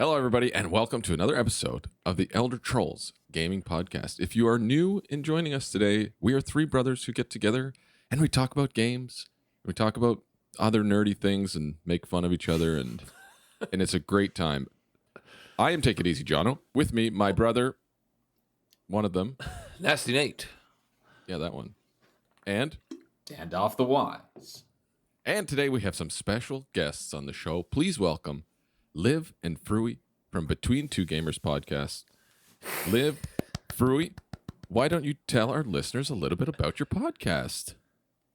Hello, everybody, and welcome to another episode of the Elder Trolls Gaming Podcast. If you are new in joining us today, we are three brothers who get together and we talk about games. We talk about other nerdy things and make fun of each other, and it's a great time. I am Take It Easy, Jono. With me, my brother, one of them. Nasty Nate. Yeah, that one. And Off the Wise. And today we have some special guests on the show. Please welcome Liv and Frewy from Between Two Gamers podcast. Liv, Frewy, why don't you tell our listeners a little bit about your podcast?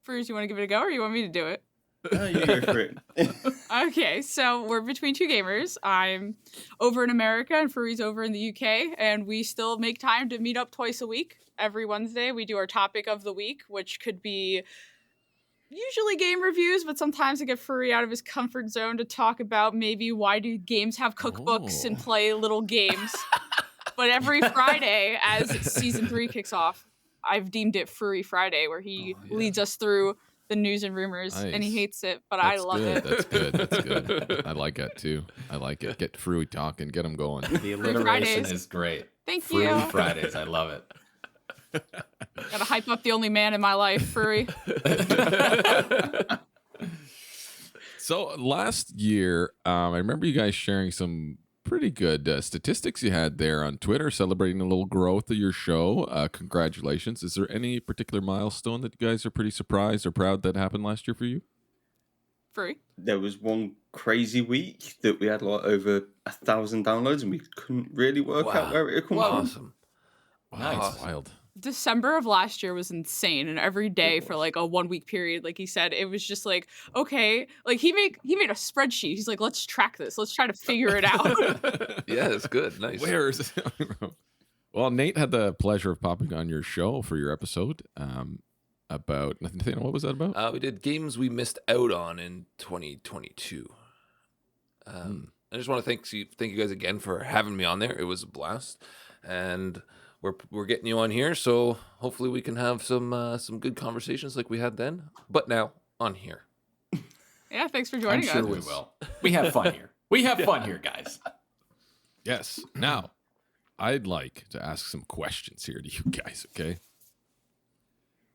Frews, you want to give it a go, or you want me to do it? You go for it. Okay, so we're Between Two Gamers. I'm over in America, and Frewy's over in the UK, and we still make time to meet up twice a week. Every Wednesday, we do our topic of the week, which could be usually game reviews, but sometimes I get Frewy out of his comfort zone to talk about maybe why do games have cookbooks and play little games. But every Friday, as season 3 kicks off, I've deemed it Frewy Friday, where he leads us through the news and rumors, and he hates it, but I love it. That's good. That's good. I like that too. I like it. Get Frewy talking. Get him going. The alliteration is great. Thank you. Fruity Fridays. I love it. Gotta hype up the only man in my life, Frewy. So last year, I remember you guys sharing some pretty good statistics you had there on Twitter, celebrating a little growth of your show. Congratulations. Is there any particular milestone that you guys are pretty surprised or proud that happened last year for you? Frewy? There was one crazy week that we had like over 1,000 downloads, and we couldn't really work out where it had come from. Awesome. Wow, that's wild. December of last year was insane, and every day for like a 1 week period, like he said, it was just like, okay, like he made a spreadsheet. He's like, let's track this, let's try to figure it out. Yeah, it's good. Nice. Where is it coming from? Well, Nate had the pleasure of popping on your show for your episode about nothing. What was that about? We did games we missed out on in 2022. I just want to thank you guys again for having me on there. It was a blast, and we're getting you on here, so hopefully we can have some good conversations like we had then, but now on here. Yeah, thanks for I'm joining sure us. we will. We have fun here. We have fun here, guys. Yes. Now, I'd like to ask some questions here to you guys, okay?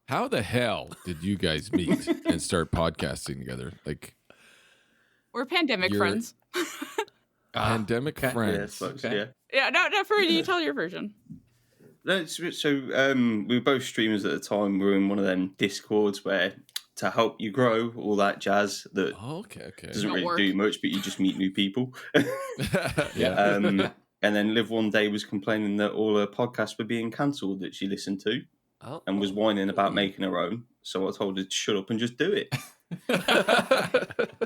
How the hell did you guys meet and start podcasting together? Like, We're pandemic friends. pandemic friends. Yeah, folks, Okay. yeah. Yeah, no, Frewy, you tell your version. No, we were both streamers at the time. We were in one of them Discords where to help you grow, all that jazz that Okay. doesn't Don't really work. do much, but you just meet new people. Yeah. And then Liv one day was complaining that all her podcasts were being cancelled that she listened to, and was whining about making her own. So I told her to shut up and just do it.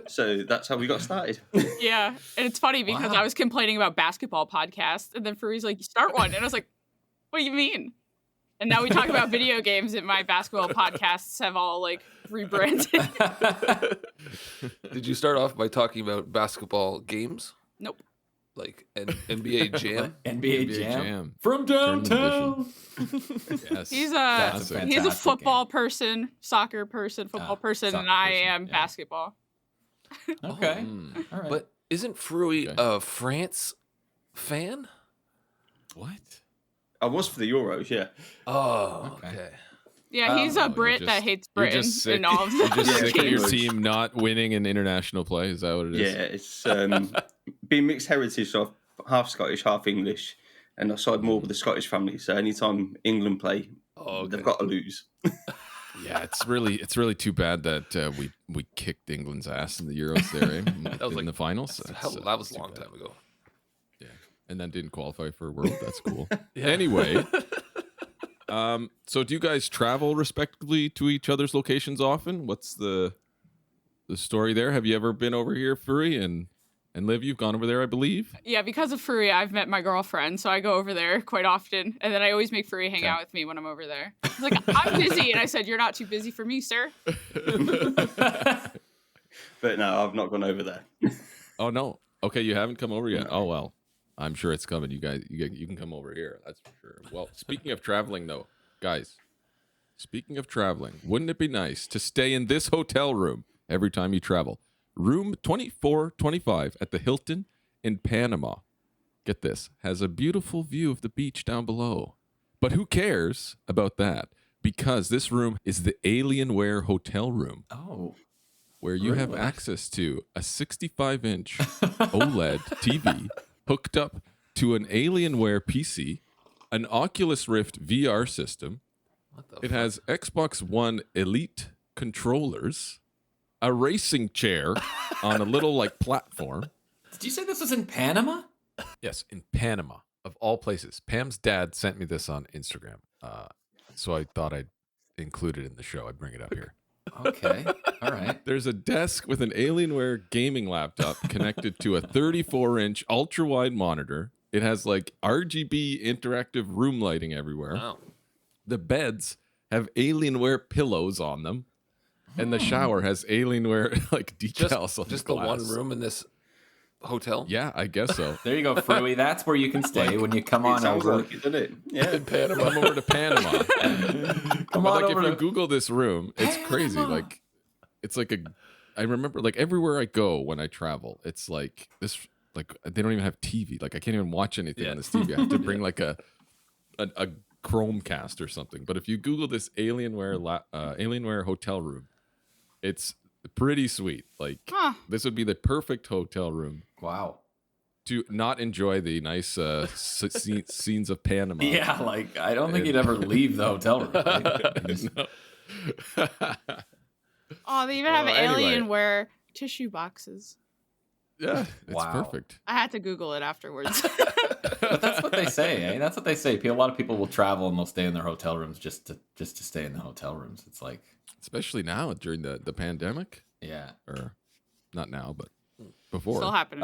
So that's how we got started. Yeah, and it's funny because I was complaining about basketball podcasts, and then Frewy's like, start one. And I was like, what do you mean? And now we talk about video games, and my basketball podcasts have all like rebranded. Did you start off by talking about basketball games? Nope. Like NBA Jam? NBA Jam. From downtown. Yes. He's That's a a fantastic football person, soccer person, football person, soccer and I person, am yeah. basketball. Okay. Mm. All right. But isn't Frewy Okay. a France fan? What? I was for the Euros, yeah. Oh, Okay. okay. Yeah, he's a you're Brit that just- hates You're Britain just sick. and all of You're just Yeah, sick of your pretty much. team not winning in international play. Is that what it is? Yeah, it's being mixed heritage, so I'm half Scottish, half English, and I side more with the Scottish family. So anytime England play, they've got to lose. Yeah, it's really too bad that we kicked England's ass in the Euros there was in like- the finals. That was a too long bad. time ago. Yeah, and then didn't qualify for a World. That's cool. Anyway, so do you guys travel respectively to each other's locations often? What's the story there? Have you ever been over here, Frewy and Liv? You've gone over there, I believe. Yeah, because of Frewy, I've met my girlfriend, so I go over there quite often, and then I always make Frewy hang out with me when I'm over there. He's like, I'm busy, and I said, you're not too busy for me, sir. But no, I've not gone over there. Oh no. Okay, you haven't come over yet. Oh well, I'm sure it's coming. You guys, you can come over here. That's for sure. Well, speaking of traveling, though, guys. Speaking of traveling, wouldn't it be nice to stay in this hotel room every time you travel? Room 2425 at the Hilton in Panama. get this, has a beautiful view of the beach down below. But who cares about that? Because this room is the Alienware hotel room. Oh. Where you have access to a 65-inch OLED TV hooked up to an Alienware PC, an Oculus Rift VR system. It has Xbox One Elite controllers, a racing chair on a little like platform. Did you say this was in Panama? Yes, in Panama, of all places. Pam's dad sent me this on Instagram, so I thought I'd include it in the show. I'd bring it up here. Okay, all right. There's a desk with an Alienware gaming laptop connected to a 34-inch ultra-wide monitor. It has like RGB interactive room lighting everywhere. Wow. The beds have Alienware pillows on them, and the shower has Alienware like decals on just the the glass. one room in this hotel. Yeah, I guess so. There you go, Frewy. That's where you can stay when you come on Sounds over. like it, doesn't it? Yeah. In Panama. Come over to Panama. Come But on like over if you to Google this room, it's crazy. Panama. Like it's like I remember like everywhere I go when I travel, it's like this. Like they don't even have TV. Like I can't even watch anything on this TV. I have to bring like a Chromecast or something. But if you Google this Alienware hotel room, it's pretty sweet. Like this would be the perfect hotel room. Wow. To not enjoy the nice scenes of Panama. Yeah, like I don't think you'd ever leave the hotel room. Right? Oh, they even have anyway. Alienware tissue boxes. Yeah, it's Wow. perfect. I had to Google it afterwards. But that's what they say. Eh? That's what they say. A lot of people will travel and they'll stay in their hotel rooms just to stay in the hotel rooms. It's like, Especially now during the pandemic. yeah. Or not now, but before. Still happening.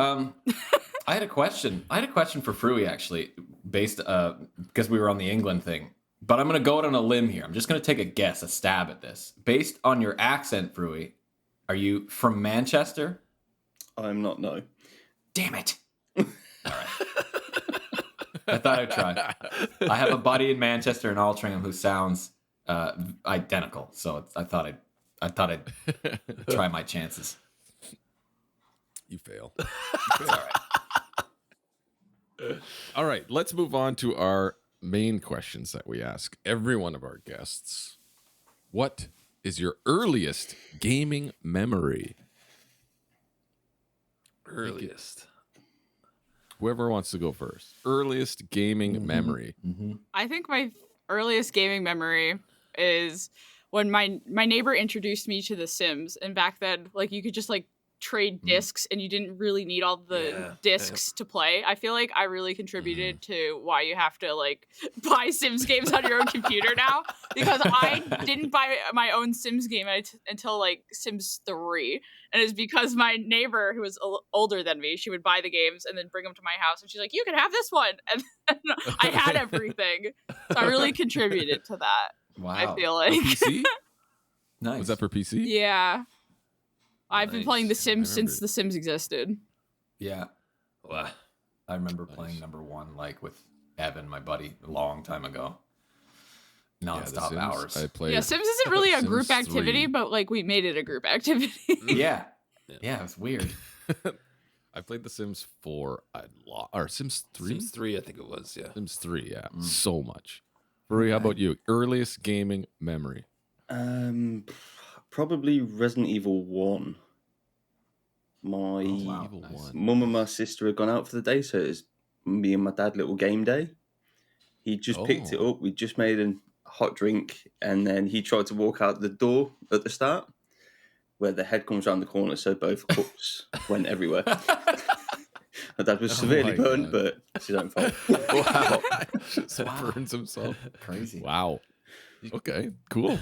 I had a question. I had a question for Frewy actually, based because we were on the England thing. But I'm going to go out on a limb here. I'm just going to take a guess, a stab at this. Based on your accent, Frewy, are you from Manchester? I'm not, no. Damn it. All right. I thought I'd try. I have a buddy in Manchester and Altrincham who sounds identical. So I thought I'd try my chances. You fail. It's all right. All right, let's move on to our main questions that we ask every one of our guests. What is your earliest gaming memory? Earliest. Whoever wants to go first. Earliest gaming memory. I think my earliest gaming memory is when my neighbor introduced me to The Sims, and back then, like you could just like trade discs, and you didn't really need all the discs to play. I feel like I really contributed to why you have to like buy Sims games on your own computer now, because I didn't buy my own Sims game until like Sims 3, and it's because my neighbor who was older than me, she would buy the games and then bring them to my house, and she's like, "You can have this one," and I had everything, so I really contributed to that. Wow. I feel like PC? Nice. Was that for PC? yeah. I've been Nice. playing The Sims I since remember. The Sims existed. Yeah. Wow. I remember playing number 1 like with Evan, my buddy, a long time ago. The Non-stop Sims, hours. I played. Yeah, Sims isn't really a Sims group 3. activity, but like we made it a group activity. Yeah. Yeah, it was weird. I played The Sims 4 a lot. Or Sims 3? Sims 3, I think it was, yeah. Sims 3, yeah. So much. Furry, how about you? Earliest gaming memory? Probably Resident Evil 1. My wow. Evil Nice. 1. mum and my sister had gone out for the day, so it was me and my dad little game day. He just picked it up. We just made a hot drink, and then he tried to walk out the door at the start, where the head comes around the corner, so both cups went everywhere. My dad was severely my burnt, God. but it's his own fault. Wow. Just Wow. burns himself. Crazy. Wow. Okay. Cool.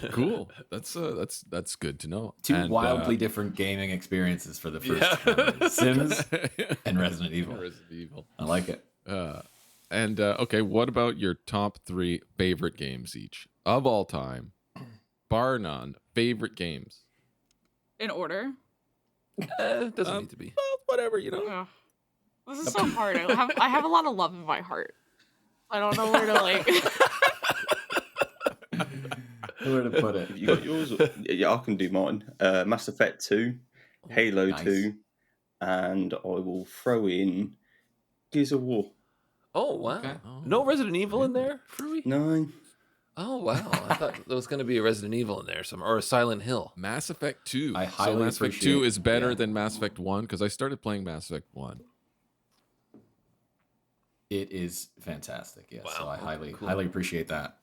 That's good to know. Two And, wildly different gaming experiences for the first time. Sims and Resident Evil. Resident Evil. I like it. Okay, what about your top 3 favorite games each of all time, bar none? Favorite games. In order. It doesn't need to be. Well, whatever, you know. Ugh. This is so hard. I have a lot of love in my heart. I don't know where to like. Where to put it? You got yours? Yeah, I can do mine. Mass Effect 2, Halo nice. 2, and I will throw in Gears of War. Oh wow! Okay. No Resident Evil in there, Frewy? No. Oh wow! I thought there was going to be a Resident Evil in there, or a Silent Hill. Mass Effect 2. I So highly Mass Effect 2 appreciate- is better yeah. than Mass Effect 1 because I started playing Mass Effect 1. It is fantastic. Yeah. So Wow, I okay, cool. highly appreciate that.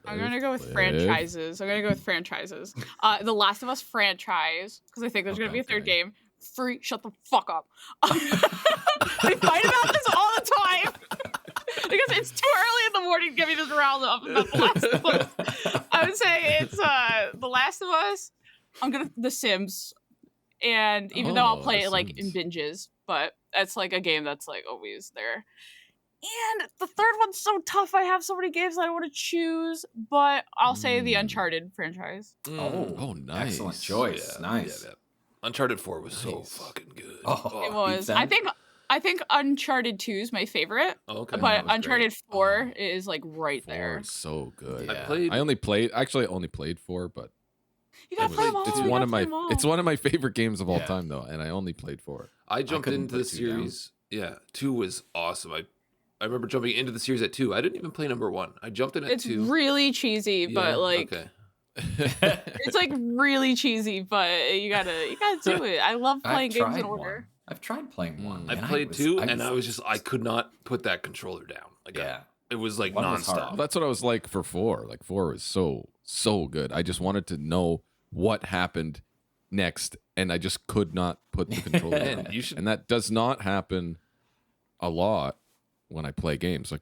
I'm gonna go with Liv. franchises. I'm gonna go with franchises. The Last of Us franchise, because I think there's gonna be a third Okay. game. Free, shut the fuck up. We fight about this all the time because it's too early in the morning to get me this round up about The Last of Us. I would say it's The Last of Us. I'm gonna The Sims, and even though I'll Oh, play The it like in Sims. binges, but that's like a game that's like always there. And the third one's so tough. I have so many games that I want to choose, but I'll say the Uncharted franchise. Oh, nice. Excellent choice. Yeah, Nice. yeah. Uncharted 4 was so Nice. fucking good. Oh, It was. beats them. I think Uncharted 2 is my favorite, Okay. that but was Uncharted great. 4 is like right 4 there. is so good. Yeah. I played. I only played 4, but You gotta it play was- them all. it's you one gotta of play my 'em all. it's one of my favorite games of all Yeah. time though, and I only played 4. I jumped couldn't into the put 2 down. series. Yeah, 2 was awesome. I remember jumping into the series at 2. I didn't even play number 1. I jumped in at It's 2. really cheesy, Yeah, but like okay. it's like really cheesy, but you gotta do it. I love playing games in order. I've tried playing one. I and played 2, and I could not put that controller down. Like Yeah. it was like One was hard. nonstop. Well, that's what I was like for 4. Like 4 was so good. I just wanted to know what happened next, and I just could not put the controller down. Man, you should And that does not happen a lot when I play games. Like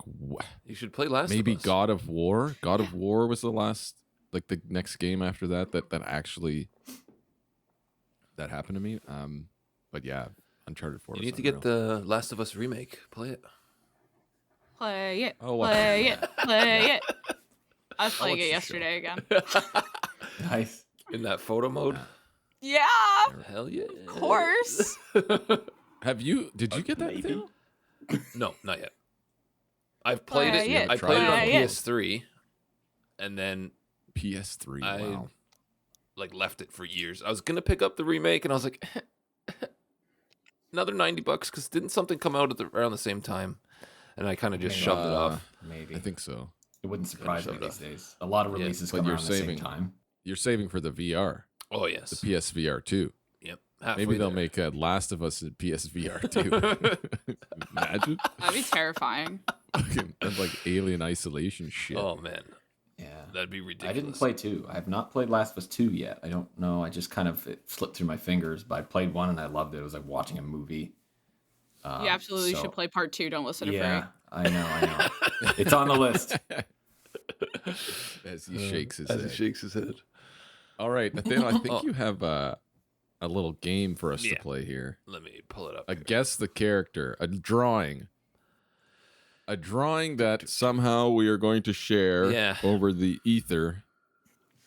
play Last maybe of Us. God of War. God of War was the last, like the next game after that actually that happened to me. But yeah, Uncharted 4. You was need to get unreal. the Last of Us remake. Play it. Play it. Oh, what- Play it. Play it. I was playing watch it the yesterday again. Nice. In that photo mode. Yeah, Hell yeah. of course. Did you get that? Maybe. Theo? No, not yet. I've played Play it. it. I played it on Play it. PS3, and then PS3. I Wow. like left it for years. I was gonna pick up the remake, and I was like, another $90 because didn't something come out around the same time? And I kind of just shoved it off. Maybe. I think so. It wouldn't surprise me shove it these days. A lot of Yeah, releases but come you're around the saving- same time. You're saving for the VR, Oh yes. the PSVR 2. Yep. Halfway Maybe they'll there. make Last of Us in PSVR 2. Imagine. That'd be terrifying. That's like alien isolation shit. Oh man, Yeah. that'd be ridiculous. I didn't play 2. I have not played Last of Us 2 yet. I don't know. I just kind of it slipped through my fingers, but I played 1 and I loved it. It was like watching a movie. You absolutely so- should play part 2. Don't listen to Yeah, Frey. I know. It's on the list. As he shakes his As head. he shakes his head. All right, Nathaniel, I think you have a little game for us to Yeah. play here. Let me pull it up. A here. guess the character, a drawing. A drawing that somehow we are going to share Yeah. over the ether.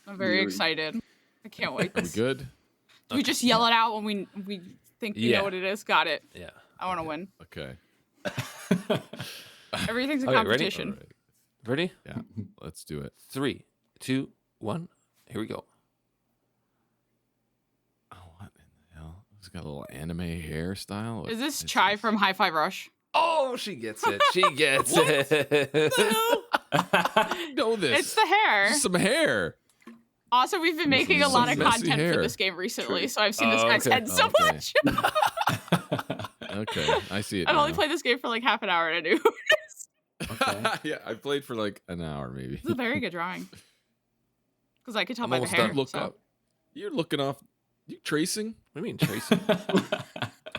I'm very Really? excited. I can't wait. Are we good? Do we just yell it out when we think we Yeah. know what it is? Got it. Yeah. I want to win. Okay. Everything's a Okay, ready? competition. All right. Ready? Yeah, let's do it. 3, 2, 1. Here we go. Oh, what in the hell? It's got a little anime hairstyle. Is this Chai from High Five Rush? Oh, she gets it. She gets it. I know this. It's the hair. Just some hair. Also, we've been making a some lot of messy content hair. for this game recently, True. so I've seen this Oh, guy's okay. head so Okay. much. Okay, I see it. I've only now. played this game for like half an hour and I knew. Okay. Yeah, I played for like an hour maybe. It's a very good drawing. Because I could tell I'm by the almost hair. done. Look so. up. You're looking off. You tracing? What do you mean tracing?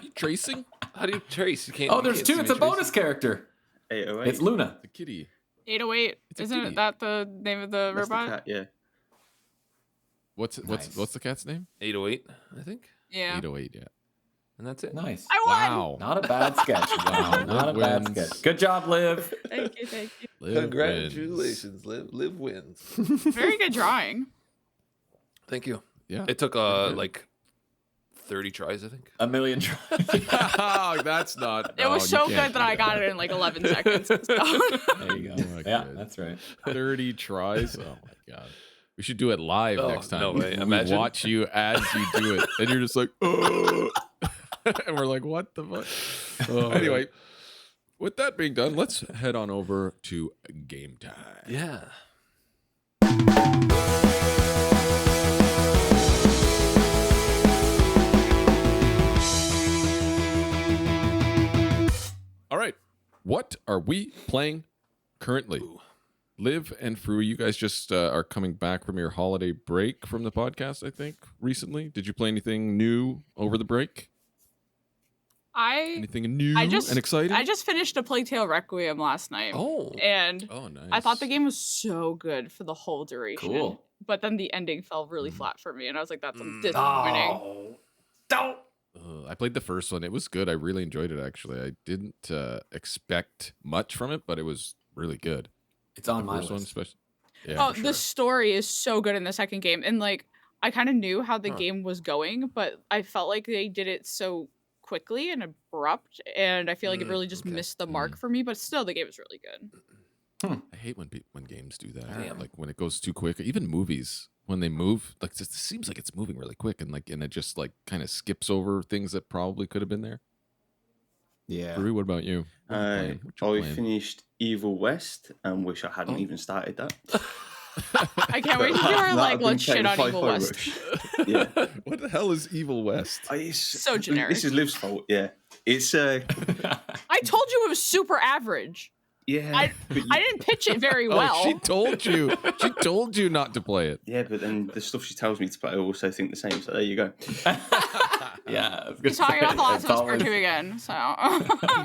You tracing? How do you trace? You can't. Oh, you there's can't 2. see It's me a bonus tracing. character. 808. It's Luna. The kitty. 808. It's a Isn't kitty. that the name of the That's the robot? cat, yeah. Nice. What's the cat's name? 808, I think, Yeah. 808. Yeah. and that's it. Nice. I won. Wow. Not a bad sketch. Wow, not a Liv bad wins. sketch. Good job, Liv. Thank you. Thank you. Liv wins. Congratulations, Liv wins. Very good drawing. Thank you. Yeah. It took good. like 30 tries, I think. A million tries. Oh, that's not. It was no, so you good can't that do I got it in like 11 seconds. So. There you go. Oh my Yeah, God. that's right. 30 tries. Oh my god. We should do it live Oh, next time. no way. We Imagine. watch you as you do it, and you're just like, oh, and we're like, what the fuck? Oh, Anyway, with that being done, let's head on over to game time. Yeah. All right. What are we playing currently? Liv and Frewy, you guys just are coming back from your holiday break from the podcast, I think, recently. Did you play anything new over the break? Anything new and exciting? I just finished A Plague Tale Requiem last night. Oh. And nice. I thought the game was so good for the whole duration. Cool. But then the ending fell really flat for me, and I was like, that's disappointing. Oh, don't. I played the first one. It was good. I really enjoyed it, actually. I didn't expect much from it, but it was really good. It's on The my first one, list. especially. Yeah, Oh, for sure. the story is so good in the second game. And like, I kind of knew how the game was going, but I felt like they did it so quickly and abrupt, and I feel like it really just missed the mark for me, but still the game is really good. I hate when games do that. Damn. Like when it goes too quick. Even movies, when they move, like it seems like it's moving really quick, and it just like kind of skips over things that probably could have been there. Yeah. Brew, what about you? What you playing? What you I playing? finished Evil West and wish I hadn't even started that. I can't wait to do our That like, I've been let's shit playing on Evil Hi-Fi West. Rush. Yeah. What the hell is Evil West? So generic. This is Liv's fault. Yeah, it's I told you it was super average. yeah. but you- I didn't pitch it very well. Oh, she told you. She told you not to play it. yeah, but then the stuff she tells me to play, I also think the same. So there you go. Yeah. I was We're gonna talking say, about The Last of Us it's Part always- 2 again, so.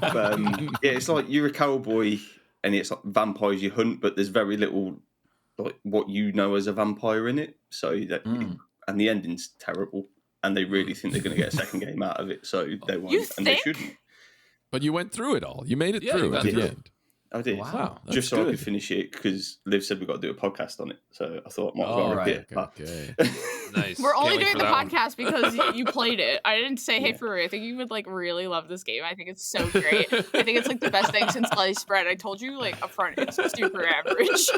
But, yeah, it's like you're a cowboy, and it's like vampires you hunt, but there's very little like what you know as a vampire in it. So that and the ending's terrible, and they really think they're going to get a second game out of it. So they won't, You and they think? shouldn't. But you went through it all. You made it Yeah, through you got at the through it. end. I did. Wow, that's Just so I good. could finish it because Liv said we've got to do a podcast on it. So I thought, might as well Oh, repeat right, it. Okay. Nice. We're Can't only wait doing for the that one. podcast because you played it. I didn't say, hey, Yeah. Frewy, I think you would like really love this game. I think it's so great. I think it's like the best thing since sliced bread. I told you like up front, it's super average.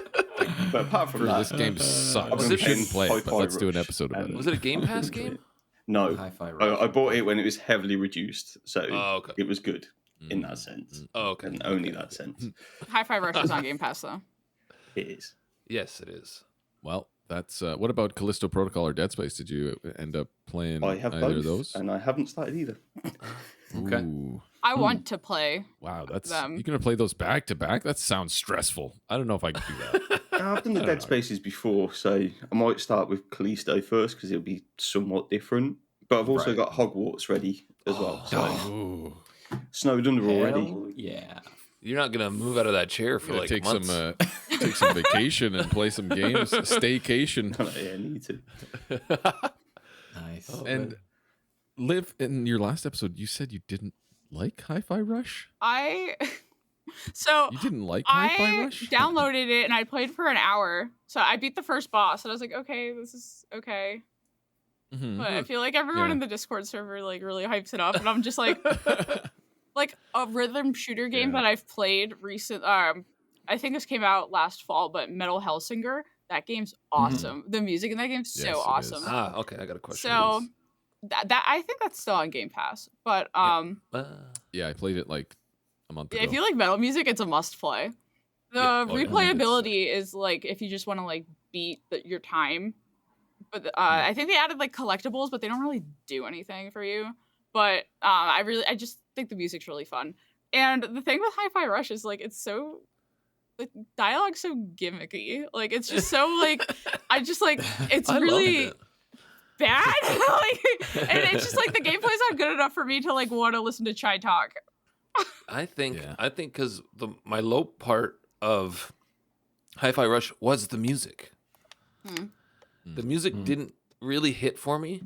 But apart from Brew, that, this game sucks. was We it shouldn't play it, but Hi-Fi let's do an Rush episode about and- it. Was it a Game Pass game? no, Hi-Fi Rush. I bought it when it was heavily reduced, so Oh, okay. it was good in that sense, Oh, okay. and only that sense. Hi-Fi Rush is on Game Pass though. It is. Yes, it is. Well, that's what about Callisto Protocol or Dead Space? Did you end up playing I have either both, of those? and I haven't started either. Okay. Ooh. I want to play. Wow, that's Them. you're gonna play those back to back? That sounds stressful. I don't know if I can do that. I've done the Dead Spaces before, so I might start with Callisto first because it'll be somewhat different. But I've also Right. got Hogwarts ready as well. So Ooh. snowed under already. Hell yeah. You're not gonna move out of that chair for Gonna like take months. take some vacation and play some games. Staycation. Yeah, I need to. Nice. And Liv, in your last episode, you said you didn't like Hi-Fi Rush. So You didn't like Hi-Fi I Rush? downloaded it and I played for an hour. So I beat the first boss and I was like, okay, this is okay. Mhm. But I feel like everyone Yeah. in the Discord server like really hypes it up, and I'm just like, like a rhythm shooter game Yeah. that I've played recent. I think this came out last fall, but Metal Hellsinger. That game's awesome. The music in that game's Yes, so it awesome. is. Ah, okay. I got a question. So that I think that's still on Game Pass. But Yeah, I played it like a month ago. if you like metal music, it's a must play. The Yeah, oh, yeah, replayability is like if you just want to like beat your time. But I think they added like collectibles, but they don't really do anything for you. But I just think the music's really fun. And the thing with Hi-Fi Rush is like it's so the dialogue's so gimmicky. Like it's just so like I just like it's I really loved it. bad. Like, and it's just like the gameplay's not good enough for me to like want to listen to Chai talk. I think Yeah. because my low part of Hi-Fi Rush was the music. The music didn't really hit for me,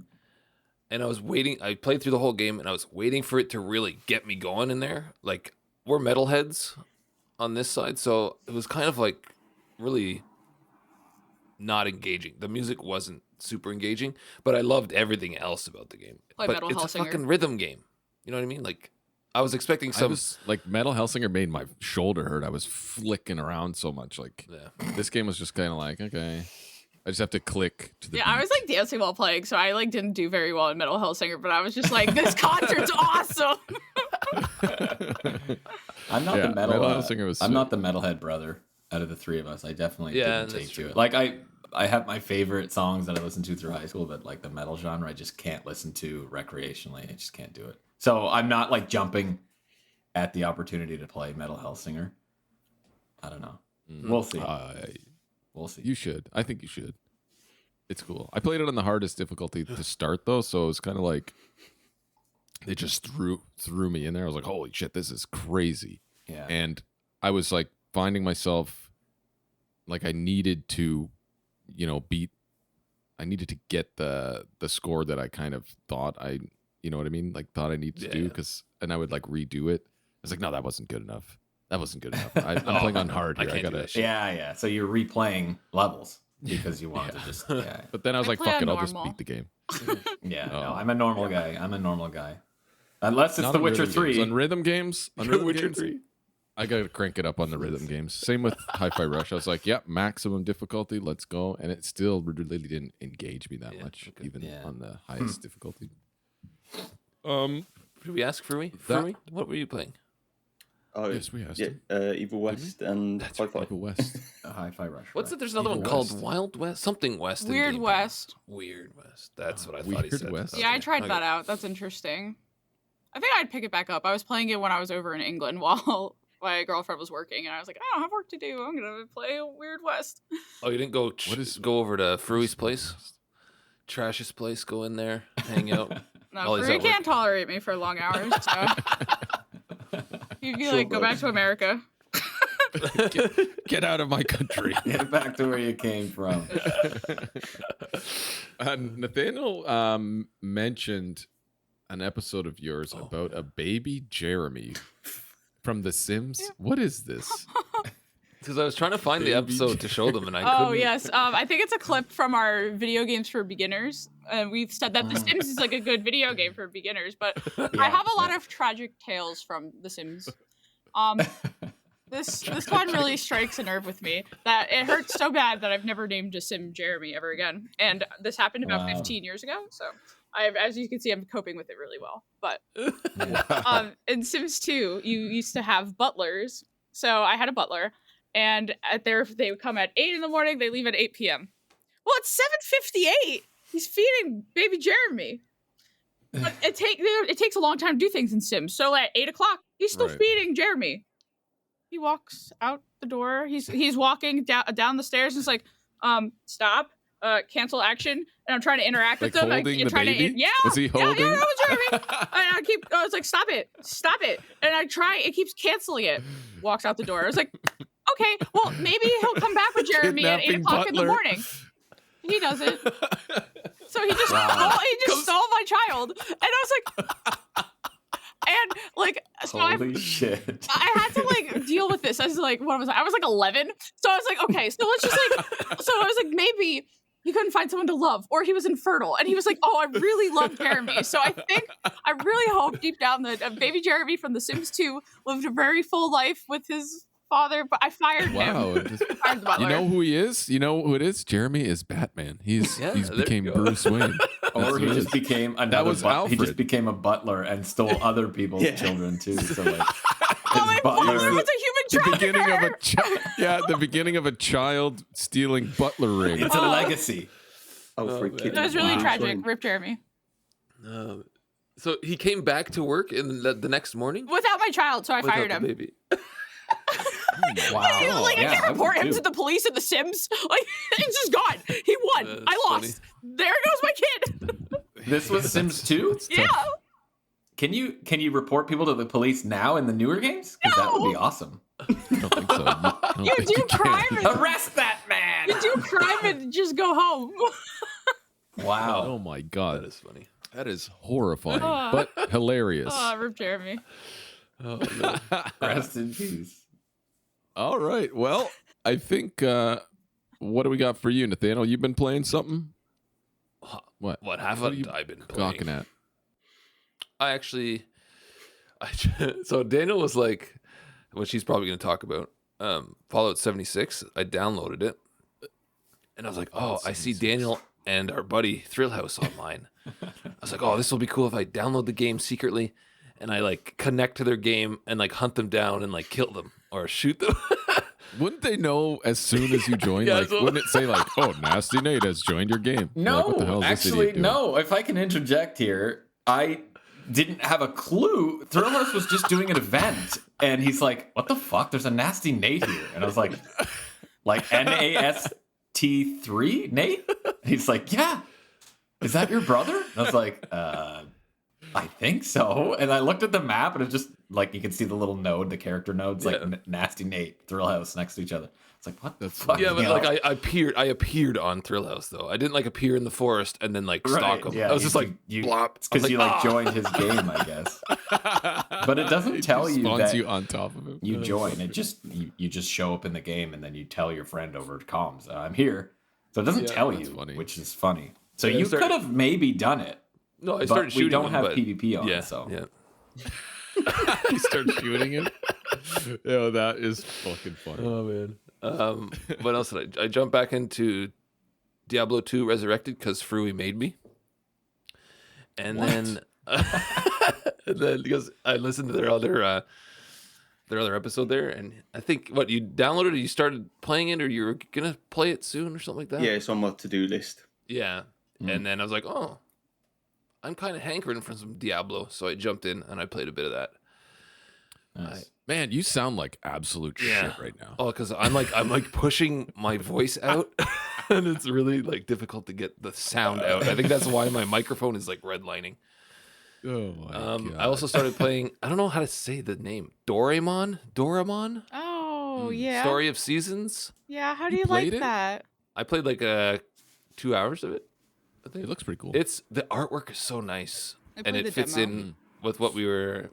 and I was waiting. I played through the whole game, and I was waiting for it to really get me going in there. Like we're metalheads on this side, so it was kind of like really not engaging. The music wasn't super engaging, but I loved everything else about the game. Like but Metal it's a Hellsinger. fucking rhythm game. You know what I mean? Like I was expecting I some. was like Metal Hellsinger made my shoulder hurt. I was flicking around so much. Like Yeah. this game was just kind of like, okay, I just have to click to the Yeah, I beat. was like dancing while playing, so I like didn't do very well in Metal Hellsinger, but I was just like, this concert's awesome. I'm not Yeah, the metal. Metal Singer was I'm sick. not the metalhead brother out of the three of us. I definitely Yeah, didn't that's take to true. it. Like I have my favorite songs that I listened to through high school, but like the metal genre, I just can't listen to recreationally. I just can't do it. So I'm not like jumping at the opportunity to play Metal Hellsinger. I don't know. We'll see. We'll see. You should. I think you should. It's cool. I played it on the hardest difficulty to start though, so it was kind of like they just threw me in there. I was like, holy shit, this is crazy. Yeah. And I was like finding myself like I needed to, I needed to get the score that I kind of thought what I mean? Like thought I needed to do and I would like redo it. I was like, no, that wasn't good enough. That wasn't good enough. I'm playing on hard here. I can't do gotta. that shit. Yeah. So you're replaying levels because you wanted to just. Yeah. But then I was I like, play fuck on it, I'll just normal. beat the game. Yeah. Oh. No, I'm a normal guy. Unless it's Not The on Witcher rhythm 3. games. On rhythm games. On rhythm Witcher games, 3. I gotta crank it up on the rhythm games. Same with Hi-Fi Rush. I was like, yep, maximum difficulty, let's go. And it still really didn't engage me that much, even on the highest difficulty. Did we ask Frewy? That- Frewy, what were you playing? Oh, Yes, we asked yeah, him. Evil West and Hi-Fi. Evil West. A Hi-Fi Rush. What's right. it? There's another Evil one called West. Wild West, something West. in Weird Game West. Pass. Weird West. That's what I thought he Weird said. West. Yeah, I Okay, tried okay. that out. That's interesting. I think I'd pick it back up. I was playing it when I was over in England while my girlfriend was working, and I was like, I don't have work to do. I'm gonna play Weird West. Oh, you didn't go? Go over to Frewy's place? West. Trash's place. Go in there, hang out. No, Oh, is Free that can't tolerate me for long hours. So he'd be like, go back to America. Get out of my country. Get back to where you came from. Nathaniel mentioned an episode of yours about a baby Jeremy from The Sims. What is this? Because I was trying to find the Baby episode to show them, and I Oh couldn't. yes, I think it's a clip from our video games for beginners. We've said that The Sims is like a good video game for beginners, but I have a lot of tragic tales from The Sims. This one really strikes a nerve with me. That it hurts so bad that I've never named a Sim Jeremy ever again. And this happened about 15 years ago, so as you can see, I'm coping with it really well. But in Sims 2, you used to have butlers. So I had a butler, and they would come at 8 in the morning. They leave at 8 p.m. Well, it's 7:58. He's feeding baby Jeremy. But it takes a long time to do things in Sims. So at 8 o'clock, he's still Right. feeding Jeremy. He walks out the door. He's walking down the stairs. And it's like, stop, cancel action. And I'm trying to interact Like with him. holding the trying baby? Yeah. Was he holding? Yeah, that was Jeremy. And I was like, stop it. And I try. It keeps canceling it. Walks out the door. I was like, okay, well maybe he'll come back with Jeremy at 8 Kidnapping o'clock in the butler. morning. He doesn't. So he just Wow. stole my child, and I was like, and like, so Holy shit. I had to like deal with this. I was like, what was I? I was like 11. So I was like, okay, so let's just like, so I was like, maybe he couldn't find someone to love, or he was infertile, and he was like, oh, I really love Jeremy. So I really hope deep down that baby Jeremy from The Sims 2 lived a very full life with his father, but I fired Wow. him. Fired the butler. You know who he is? You know who it is? Jeremy is Batman. He's Yeah, he's there became you go. Bruce Wayne. Or he That's just became That another. was He Alfred. just became a butler and stole other people's Yeah. children too. So like, Oh, my his butler butler. was a the human beginning of a trafficker. the beginning of a child stealing butler ring. It's a legacy. Alfred man. Kid. That was really Wow. tragic. Rip Jeremy. So he came back to work in the next morning Without my child, so I without fired the him. baby. Wow. Like, I Yeah, can't I report would him too. to the police in The Sims. Like, it's just gone. He won. That's I lost. funny. There goes my kid. This was Sims 2. Yeah. Can you report people to the police now in the newer games? Because that would be awesome. I don't think so. I don't You think do can. crime and Arrest that man! you do crime and just go home. Wow. Oh my god, That is funny. that is horrifying, Oh. but hilarious. Rip Jeremy. Oh, no. Rest in peace. All right, well, I think what do we got for you, Nathaniel? You've been playing something? What? What are haven't you I been playing? gawking at? So Daniel was like, what she's probably going to talk about, Fallout 76. I downloaded it, and I was like, oh, I see 76. Daniel and our buddy Thrillhouse online. I was like, oh, this will be cool if I download the game secretly and I like connect to their game and like hunt them down and like kill them or shoot them. Wouldn't they know as soon as you join? Yeah, like, so- wouldn't it say like, "Oh, Nasty Nate has joined your game"? They're No, like, what the hell is this actually, idiot doing? no. If I can interject here, I didn't have a clue. Thrillhouse was just doing an event, and he's like, "What the fuck? There's a Nasty Nate here," and I was like NAST3 Nate. And he's like, "Yeah, is that your brother?" And I was like, I think so. And I looked at the map, and it's just like you can see the little node, the character nodes, like Nasty Nate, Thrillhouse next to each other. It's like, what the fuck? Yeah, but You know? like I appeared on Thrill House though. I didn't like appear in the forest and then like stalk him. I was just like blop. It's because you like "Ah!" joined his game, I guess. But it doesn't tell you Spawns that you on top of him. you join. It just you just show up in the game, and then you tell your friend over comms, "I'm here." So it doesn't tell you, funny. which is funny. So Yeah, you start- could have maybe done it. No, I But started shooting. we don't him, have but- PvP on, Yeah, so yeah. You start shooting him. Yo, that is fucking funny. Oh man. What else did I jumped back into Diablo 2 Resurrected because Frewy made me. And then because I listened to their other episode there, and I think what you downloaded, or you started playing it, or you were gonna play it soon or something like that. Yeah, it's on my to-do list. Yeah. And then I was like, oh, I'm kind of hankering for some Diablo, so I jumped in and I played a bit of that. Nice. Man, you sound like absolute Yeah. shit right now. Oh, because I'm like pushing my voice out, and it's really like difficult to get the sound out. I think that's why my microphone is like redlining. Oh my god. I also started playing. I don't know how to say the name. Doraemon. Oh, yeah. Story of Seasons. Yeah, how do You you like played it? that? I played like 2 hours of it. I think It looks pretty cool. it's the artwork is so nice, I and played it the fits demo. in with what we're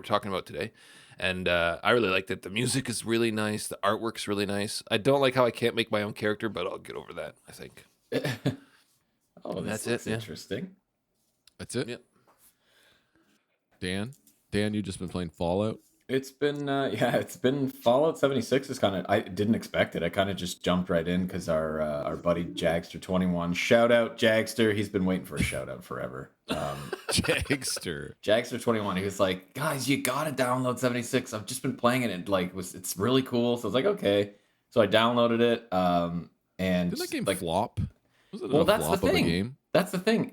talking about today. And I really liked it. The music is really nice. The artwork's really nice. I don't like how I can't make my own character, but I'll get over that, I think. Oh, That's that's it, yeah. interesting. That's it. Yep. Dan, you just been playing Fallout? It's been it's been Fallout 76 is kind of, I didn't expect it. I kind of just jumped right in because our buddy Jagster21, shout out Jagster, he's been waiting for a shout out forever. Jagster. Jagster21, he was like, guys, you gotta download 76. I've just been playing it, and it's really cool. So I was like, okay. So I downloaded it. And Did that game like, flop? Was it well, a that's the flop of a thing. game? That's the thing.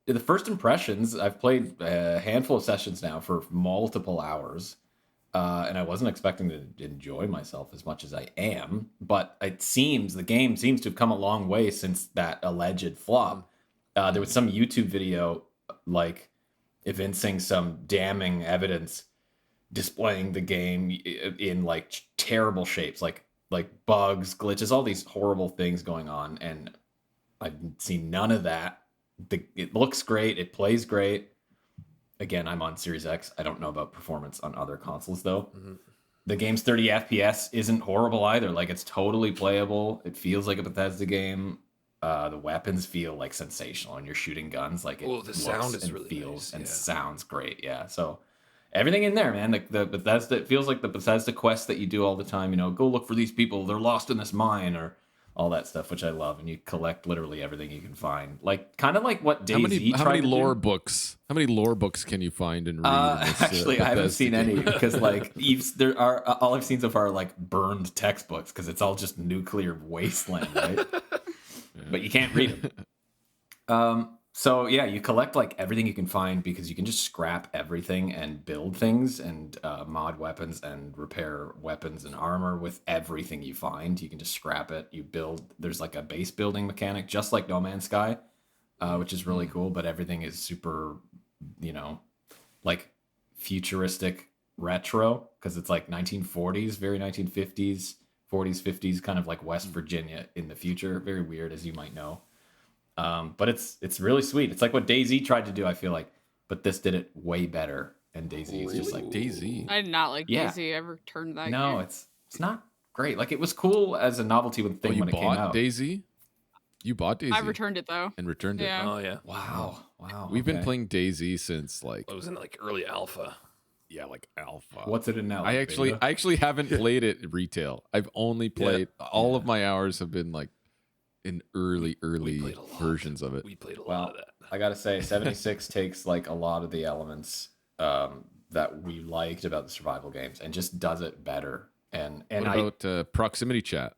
The first impressions, I've played a handful of sessions now for multiple hours. And I wasn't expecting to enjoy myself as much as I am, but the game seems to have come a long way since that alleged flop. There was some YouTube video like evincing some damning evidence displaying the game in like terrible shapes, like bugs, glitches, all these horrible things going on, and I've seen none of that. It looks great, it plays great. Again, I'm on Series X. I don't know about performance on other consoles, though. Mm-hmm. The game's 30 FPS isn't horrible either. Like, it's totally playable. It feels like a Bethesda game. The weapons feel like sensational, and you're shooting guns. Like, it Oh, the looks sound is and really feels nice, and yeah. sounds great. Yeah. So everything in there, man. The Bethesda, it feels like the Bethesda quest that you do all the time. You know, go look for these people. They're lost in this mine, or all that stuff, which I love. And you collect literally everything you can find. Like, kind of like what DayZ How tried many to lore do. books? How many lore books can you find and read? in this, Actually, I haven't Bethesda seen any game? because like there are all I've seen so far are like burned textbooks because it's all just nuclear wasteland, right? But you can't read them. So yeah, you collect like everything you can find because you can just scrap everything and build things and mod weapons and repair weapons and armor with everything you find. You can just scrap it. You build. There's like a base building mechanic, just like No Man's Sky, which is really cool. But everything is super, like futuristic retro because it's like 1940s, very 1950s, 40s, 50s, kind of like West Virginia in the future. Very weird, as you might know. But it's really sweet. It's like what DayZ tried to do, I feel like, but this did it way better. And DayZ is just like DayZ. I did not like Yeah. Daisy. I ever turned that no, game. it's not great. Like it was cool as a novelty Oh, thing you when it came bought out. DayZ? You bought DayZ I returned it though. and returned it. Yeah. Oh yeah. Wow. We've been okay. playing DayZ since like It was in like early alpha. alpha. What's it in now? I like actually beta? haven't played it retail. I've only played all of my hours have been like in early played a lot. versions of it. We played a Well, lot of that. I gotta say, 76 takes like a lot of the elements that we liked about the survival games and just does it better. And What about proximity chat?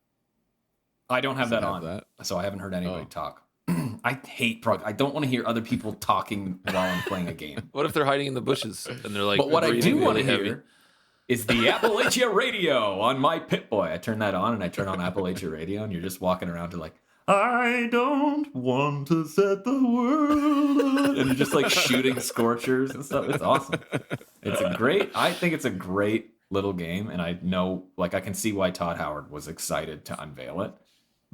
I don't have Does it that have on, that? so I haven't heard anybody Oh. talk. I hate I don't want to hear other people talking while I'm playing a game. What if they're hiding in the bushes and they're like? But what I breathing do want to really heavy? hear is the Appalachia radio on my Pip-Boy. I turn that on and I turn on Appalachia radio, and you're just walking around to like, I don't want to set the world on. And you're just like shooting scorchers and stuff. It's awesome. I think it's a great little game, and I know, like, I can see why Todd Howard was excited to unveil it.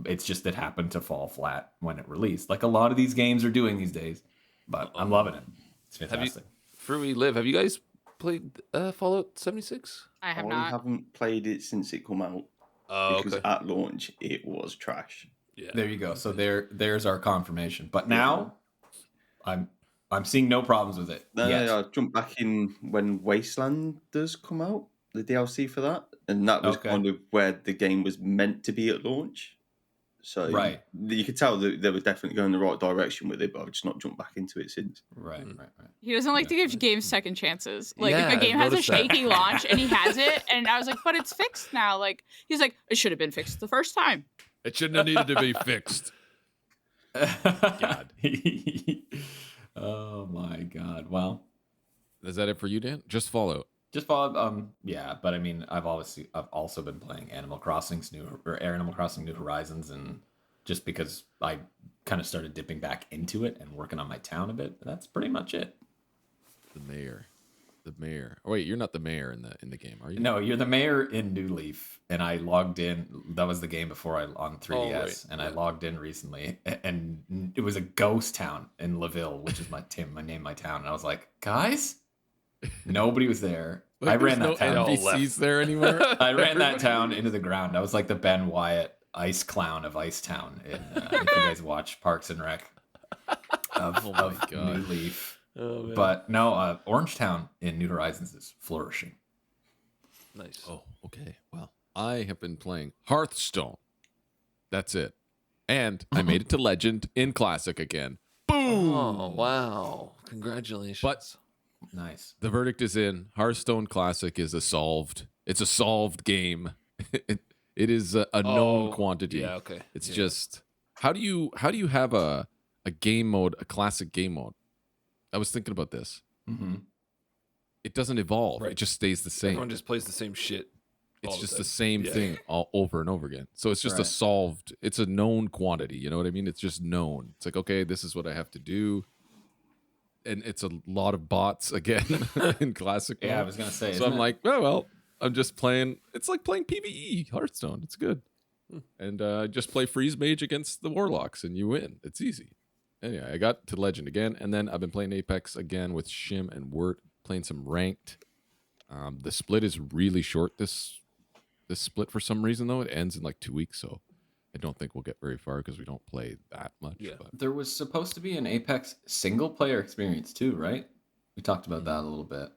It's just it happened to fall flat when it released, like a lot of these games are doing these days. But I'm loving it. It's fantastic. Frewy, Liv, have you guys played Fallout 76? I have I not. haven't played it since it come out Oh, because okay. at launch it was trash. Yeah. There you go. So there's our confirmation. But now I'm seeing no problems with it. Yes. I jumped back in when Wastelanders come out, the DLC for that, and that was Okay. kind of where the game was meant to be at launch. So Right. you could tell that they were definitely going the right direction with it, but I've just not jumped back into it since. Right. He doesn't like to give games second chances. Like Yeah, if a I've game has a noticed that. shaky launch and he has it, and I was like, but it's fixed now. Like he's like, it should have been fixed the first time. It shouldn't have needed to be fixed. God. Oh my God. Well, Is that it for you, Dan? Just Fallout. just follow. Yeah, but I mean, I've also been playing Animal Crossing New Horizons, and just because I kind of started dipping back into it and working on my town a bit, that's pretty much it. The mayor. Oh, wait, you're not the mayor in the game, are you? No, you're the mayor in New Leaf, and I logged in. That was the game before on 3DS, right. and I logged in recently, and it was a ghost town in Laville, which is my town. And I was like, guys, nobody was there. Like, I ran there's that no town. NPCs there anymore. I ran that town into the ground. I was like the Ben Wyatt ice clown of Ice Town. If you guys watch Parks and Rec of God. New Leaf. Oh, man. But no, Orange Town in New Horizons is flourishing. Nice. Oh, okay. Well, I have been playing Hearthstone. That's it. And I made it to Legend in Classic again. Boom! Oh, wow. Congratulations. But Nice. the verdict is in. Hearthstone Classic is it's a solved game. it is a known quantity. Yeah, okay. It's Yeah. just how do you have a game mode, a classic game mode? I was thinking about this. Mm-hmm. It doesn't evolve. Right. It just stays the same. Everyone just plays the same shit. It's all just time. the same Yeah. thing all over and over again. So it's just Right. it's a known quantity. You know what I mean? It's just known. It's like, okay, this is what I have to do. And it's a lot of bots again in classic mode. Yeah, I was gonna say. So I'm like, oh, well, I'm just playing. It's like playing PvE Hearthstone. It's good. And just play Freeze Mage against the Warlocks and you win. It's easy. Anyway, I got to Legend again. And then I've been playing Apex again with Shim and Wirt, playing some ranked. The split is really short this split for some reason, though. It ends in like 2 weeks. So I don't think we'll get very far because we don't play that much. Yeah. But there was supposed to be an Apex single player experience too, right? We talked about that a little bit.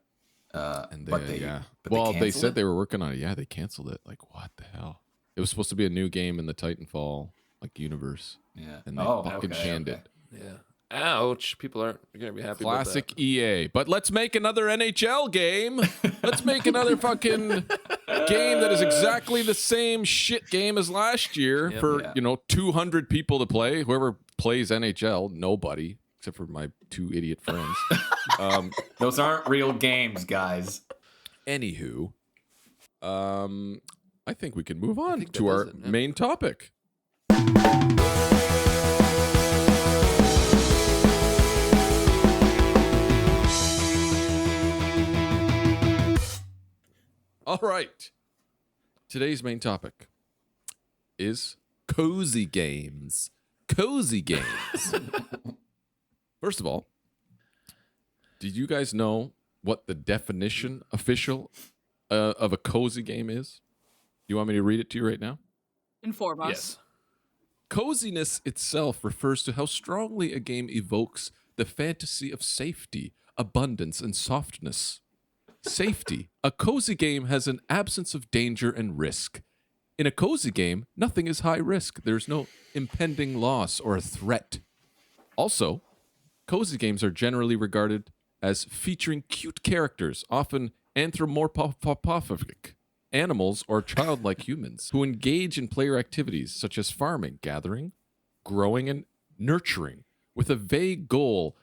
and But they, they- yeah. but they Well, they canceled said it? they were working on it. Yeah, they canceled it. Like, what the hell? It was supposed to be a new game in the Titanfall like universe. Yeah. And they fucking canned it. Yeah. Ouch. People aren't going to be happy Classic about EA. But let's make another NHL game. Let's make another fucking game that is exactly the same shit game as last year Yep. for, Yeah. 200 people to play. Whoever plays NHL, nobody, except for my two idiot friends. Those aren't real games, guys. Anywho, I think we can move on think that to our does it, yeah. main topic. All right. Today's main topic is cozy games. Cozy games. First of all, did you guys know what the definition official of a cozy game is? You want me to read it to you right now? Inform that. us. Yes. Coziness itself refers to how strongly a game evokes the fantasy of safety, abundance, and softness. Safety. A cozy game has an absence of danger and risk. In a cozy game, nothing is high risk. There's no impending loss or a threat. Also, cozy games are generally regarded as featuring cute characters, often anthropomorphic animals or childlike humans, who engage in player activities such as farming, gathering, growing, and nurturing, with a vague goal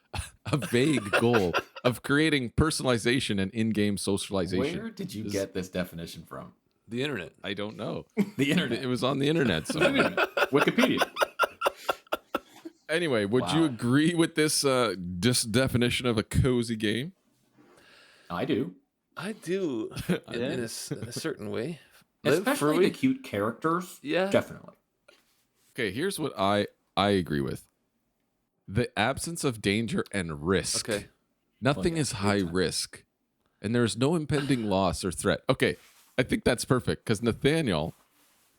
of creating personalization and in-game socialization. Where did you get this definition from? The internet. I don't know. The internet. It was on the internet. So. Wikipedia. Anyway, would you agree with this definition of a cozy game? I do. I do in a certain way. Liv, Especially Frewy? the cute characters. Yeah. Definitely. Okay, here's what I agree with. The absence of danger and risk. Okay. Nothing is high risk, and there is no impending loss or threat. Okay, I think that's perfect because Nathaniel,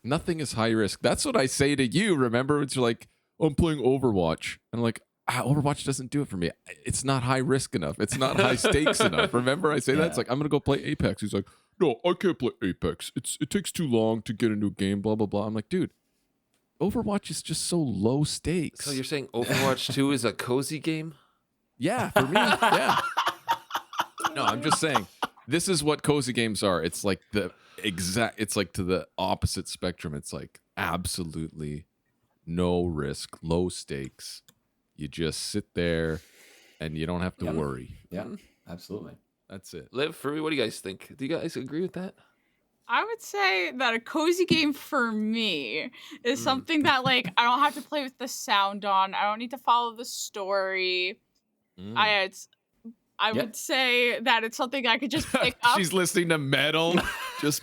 nothing is high risk. That's what I say to you. Remember, it's like, oh, I'm playing Overwatch, and I'm like, Overwatch doesn't do it for me. It's not high risk enough. It's not high stakes enough. Remember, I say that. It's like, I'm gonna go play Apex. He's like, no, I can't play Apex. It takes too long to get into a game. Blah blah blah. I'm like, dude, Overwatch is just so low stakes. So you're saying Overwatch 2 is a cozy game? Yeah, for me, yeah. No, I'm just saying this is what cozy games are. It's like it's like to the opposite spectrum. It's like absolutely no risk, low stakes. You just sit there and you don't have to worry. Yeah, absolutely. That's it. Liv, Frewy, what do you guys think? Do you guys agree with that? I would say that a cozy game for me is something that like I don't have to play with the sound on. I don't need to follow the story. I would say that it's something I could just pick up. She's listening to metal. Just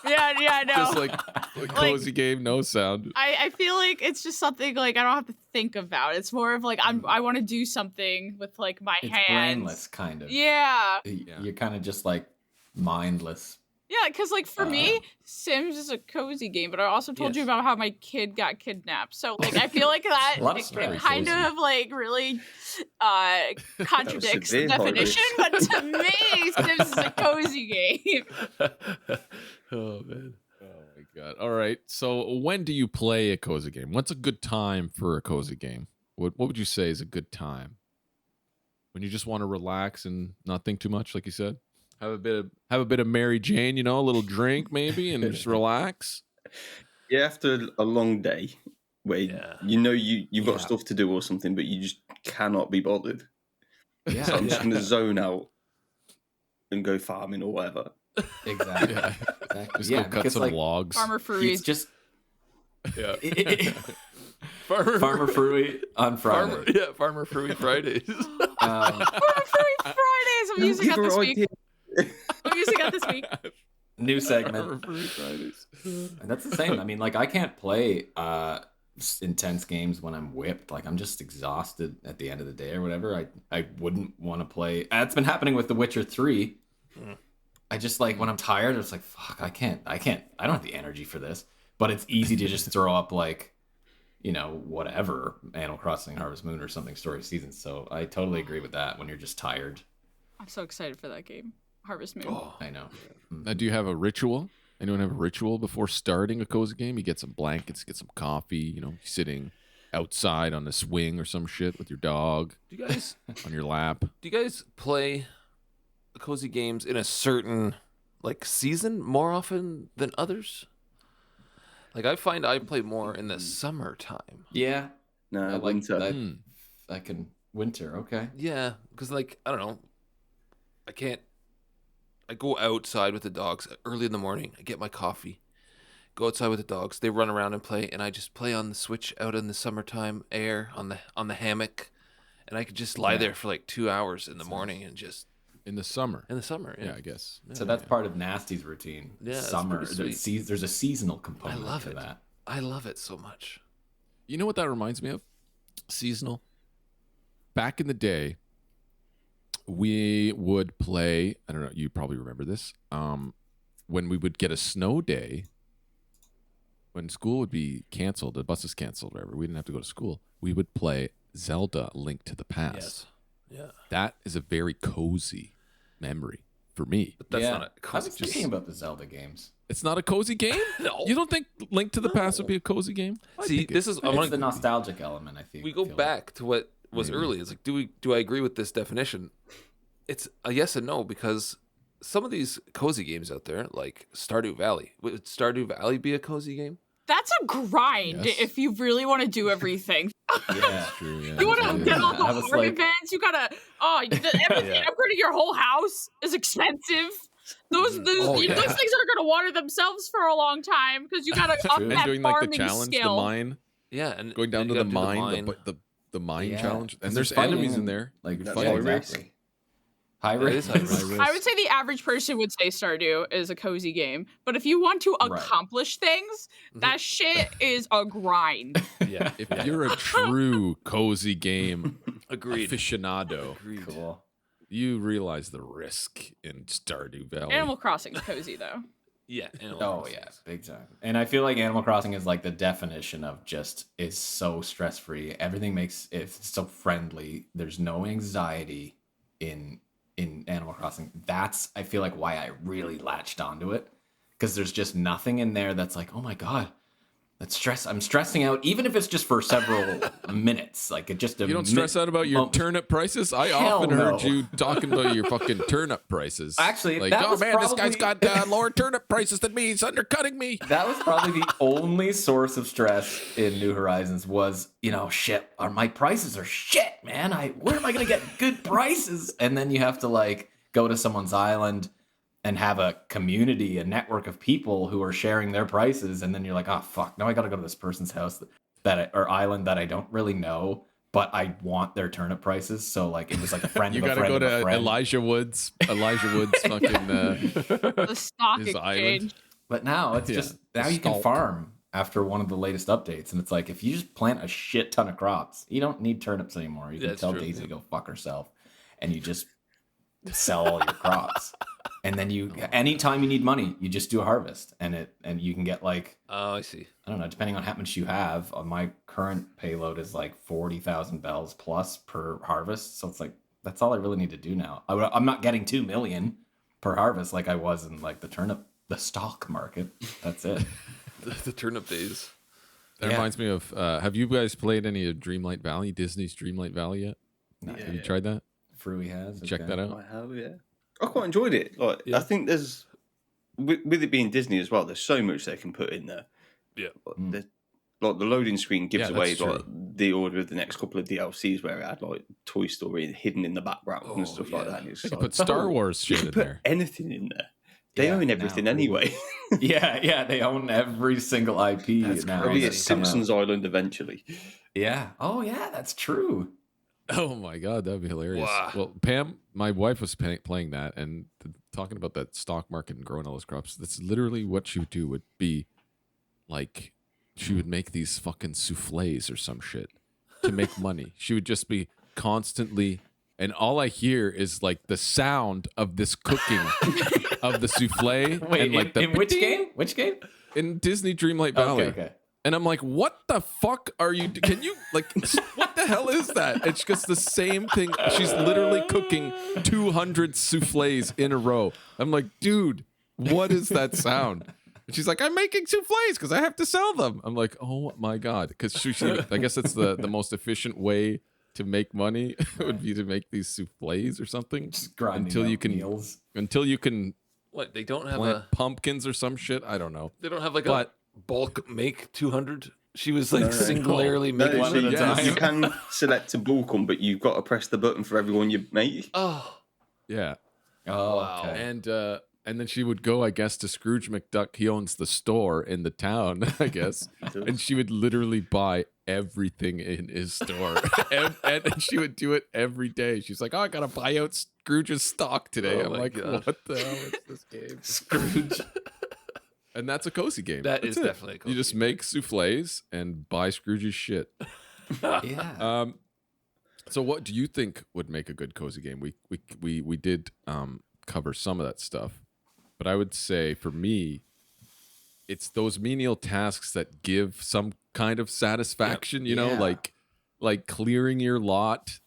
yeah, no. just like a cozy game, no sound. I feel like it's just something like I don't have to think about. It's more of like I want to do something with like my It's hands. brainless, kind of. Yeah. You're kind of just like mindless. Yeah, because like for me, Sims is a cozy game, but I also told you about how my kid got kidnapped. So like I feel like that A lot of it stories, kind cozy. of like really contradicts the severe definition, but to me, Sims is a cozy game. Oh, man. Oh my god. All right. So when do you play a cozy game? What's a good time for a cozy game? What would you say is a good time? When you just want to relax and not think too much, like you said? Have a bit of Mary Jane, a little drink maybe, and just relax. Yeah, after a long day where you've got stuff to do or something, but you just cannot be bothered. Yeah, So I'm just going to zone out and go farming or whatever. Exactly. Yeah. Exactly. Just go cut some logs. Farmer Frewy. It's just Yeah. Farmer Frewy on Friday. Farmer Frewy Fridays. Farmer Frewy Fridays. I'm using that this week. I'm using that this week. New segment. Farmer Fridays. And that's the same. I mean, like I can't play intense games when I'm whipped. Like I'm just exhausted at the end of the day or whatever. I wouldn't want to play. That's been happening with The Witcher 3. I just like when I'm tired, it's like fuck. I don't have the energy for this. But it's easy to just throw up like, whatever, Animal Crossing, Harvest Moon, or something, Story Seasons. So I totally agree with that when you're just tired. I'm so excited for that game, Harvest Moon. Oh, I know. Now, do you have a ritual? Anyone have a ritual before starting a cozy game? You get some blankets, get some coffee, sitting outside on a swing or some shit with your dog Do you guys on your lap. do you guys play cozy games in a certain like season more often than others? Like I find I play more in the summertime. Yeah. No, I like winter. that. I can winter. Okay. Yeah, because like I don't know, I go outside with the dogs early in the morning. I get my coffee, go outside with the dogs. They run around and play, and I just play on the Switch out in the summertime air on the hammock, and I could just lie there for like 2 hours in the morning and just In the summer. in the summer. Yeah, I guess. So that's part of Nasty's routine. Yeah, that's Summer. pretty sweet. There's a seasonal component love to it. that. I love it so much. You know what that reminds me of? Seasonal. Back in the day, we would play, I don't know, you probably remember this, when we would get a snow day, when school would be canceled, the buses canceled, whatever, we didn't have to go to school, we would play Zelda Link to the Past. Yes. Yeah. That is a very cozy memory for me. But that's not a I was cozy thinking about the Zelda games. It's not a cozy game? No. You don't think Link to the Past would be a cozy game? I See, think this is I It's want the nostalgic element, I think. we go back to what was early. It's like, do I agree with this definition? it's a yes and no, because some of these cozy games out there, like Stardew Valley, would Stardew Valley be a cozy game? That's a grind Yes. if you really want to do everything. Yeah. That's true. Yeah, You want to get all the I was hard like- events. You gotta everything. Yeah. Upgrading your whole house is expensive. Those Oh, those yeah. things are gonna water themselves for a long time because you gotta up true. And that doing like farming the challenge, skill. the mine, Yeah, and going down you to the gotta do mine, the mine Yeah. challenge, 'Cause and there's fighting enemies in and, there. Like, You're yeah, fighting. exactly. High That risk. is high risk. I would say the average person would say Stardew is a cozy game, but if you want to Right. accomplish things, Mhm. that shit is a grind. Yeah, If you're a true cozy game agreed. aficionado, Agreed. Cool. you realize the risk in Stardew Valley. Animal Crossing's cozy though. Yeah. Oh yeah, big time. And I feel like Animal Crossing is like the definition of just is so stress free. Everything makes it so friendly. There's no anxiety in Animal Crossing. That's I feel like why I really latched onto it, because there's just nothing in there that's like, oh my god, that's stress. I'm stressing out, even if it's just for several minutes. Like it just You don't stress out about your turnip prices? I Hell often heard no. you talking about your fucking turnip prices. Actually, like, that oh was man, this guy's probably- got lower turnip prices than me. He's undercutting me. That was probably the only source of stress in New Horizons was, shit, my prices are shit, man. Where am I going to get good prices? And then you have to like go to someone's island and have a community, a network of people who are sharing their prices. And then you're like, oh, fuck, now I got to go to this person's house or island that I don't really know, but I want their turnip prices. So like, it was like a friend You of a gotta friend go of a to friend. Elijah Woods fucking The stock His island. exchange. But now it's Yeah, just the now you can stalk. farm after one of the latest updates, and it's like if you just plant a shit ton of crops, you don't need turnips anymore. You can That's tell true, Daisy yeah. to go fuck herself, and you just sell all your crops. And then anytime you need money, you just do a harvest, and you can get like Oh, I see. I don't know, depending on how much you have. On my current payload is like 40,000 bells plus per harvest, so it's like that's all I really need to do now. I'm not getting 2 million per harvest like I was in like the stock market. That's it. The turnip days. That Yeah. reminds me of have you guys played any of Dreamlight Valley, Disney's Dreamlight Valley yet? Not Have you tried that? Frewy has. Check that out. I have, yeah. I quite enjoyed it. Like, Yeah. I think there's with it being Disney as well. There's so much they can put in there. Yeah. Like, like the loading screen gives Yeah, away that's like the order of the next couple of DLCs where it had like Toy Story hidden in the background Oh, and stuff like yeah. that. And it's They could like, put Star oh, Wars you shit can in put there. anything in there. They Yeah, own now, everything really. anyway. Yeah, they own every single IP That's now. There'll be a Crazy. Simpsons Island eventually. Yeah. Oh, yeah, that's true. Oh my god, that'd be hilarious. Wow. Well, Pam, my wife was playing that and talking about that stock market and growing all those crops. That's literally what she would do. Would be like she would make these fucking souffles or some shit to make money. She would just be constantly, and all I hear is like the sound of this cooking of the souffle. Wait, and like the in which game? Which game? in Disney Dreamlight Valley. Okay. And I'm like, what the fuck are you? Can you like, what the hell is that? It's just the same thing. She's literally cooking 200 souffles in a row. I'm like, dude, what is that sound? And she's like, I'm making souffles because I have to sell them. I'm like, oh my god, because I guess it's the most efficient way to make money would be to make these souffles or something Just grinding until you out can meals. What, they don't have plant pumpkins or some shit. I don't know. they don't have like But- a bulk make 200? She was like No, no. singularly No, making one so at a yes. time. you can select a bulk them, but you've got to press the button for everyone you make. Oh, Yeah. Oh, Wow. okay. And then she would go, I guess, to Scrooge McDuck. He owns the store in the town, I guess. And she would literally buy everything in his store. and she would do it every day. She's like, oh, I got to buy out Scrooge's stock today. Oh I'm my like, gosh. what the hell is this game? Scrooge. And that's a cozy game. That That's is it. definitely a cozy You just game. make souffles and buy Scrooge's shit. Yeah. So what do you think would make a good cozy game? We did cover some of that stuff, but I would say for me, it's those menial tasks that give some kind of satisfaction. You know, Yeah. like clearing your lot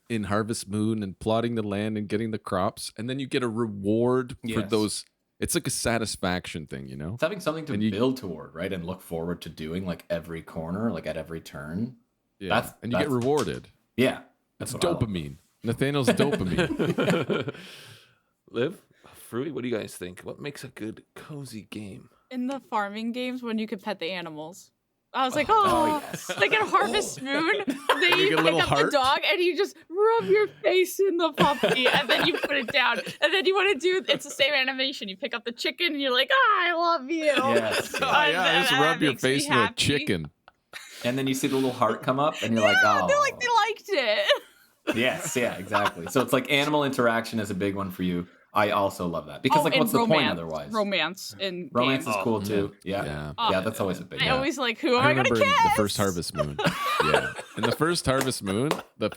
in Harvest Moon and plotting the land and getting the crops, and then you get a reward for Yes. those. It's like a satisfaction thing, you know. It's having something to and you- build toward, right? And look forward to doing like every corner, like at every turn. Yeah, and you get that's- rewarded. Yeah. It's what I love. dopamine. Nathaniel's dopamine. Liv, Frewy, what do you guys think? What makes a good cozy game? In the farming games, when you could pet the animals. I was like, Oh, oh, yes. like in Harvest Moon, You they get a pick little up heart? the dog and you just rub your face in the puppy and then you put it down. And then you want to do, it's the same animation. You pick up the chicken and you're like, I love you. Yes. Oh, yeah, just that rub your makes me face into a happy. chicken. And then you see the little heart come up, and you're like, oh. They're like, they liked it. Yes, yeah, exactly. So it's like animal interaction is a big one for you. I also love that because like, and what's the point romance. otherwise? Romance in Romance games. is cool too. Yeah, Yeah. yeah, that's always a big. I one. always like, who am I I gonna remember kiss? in the first Harvest Moon. Yeah, in the first Harvest Moon, the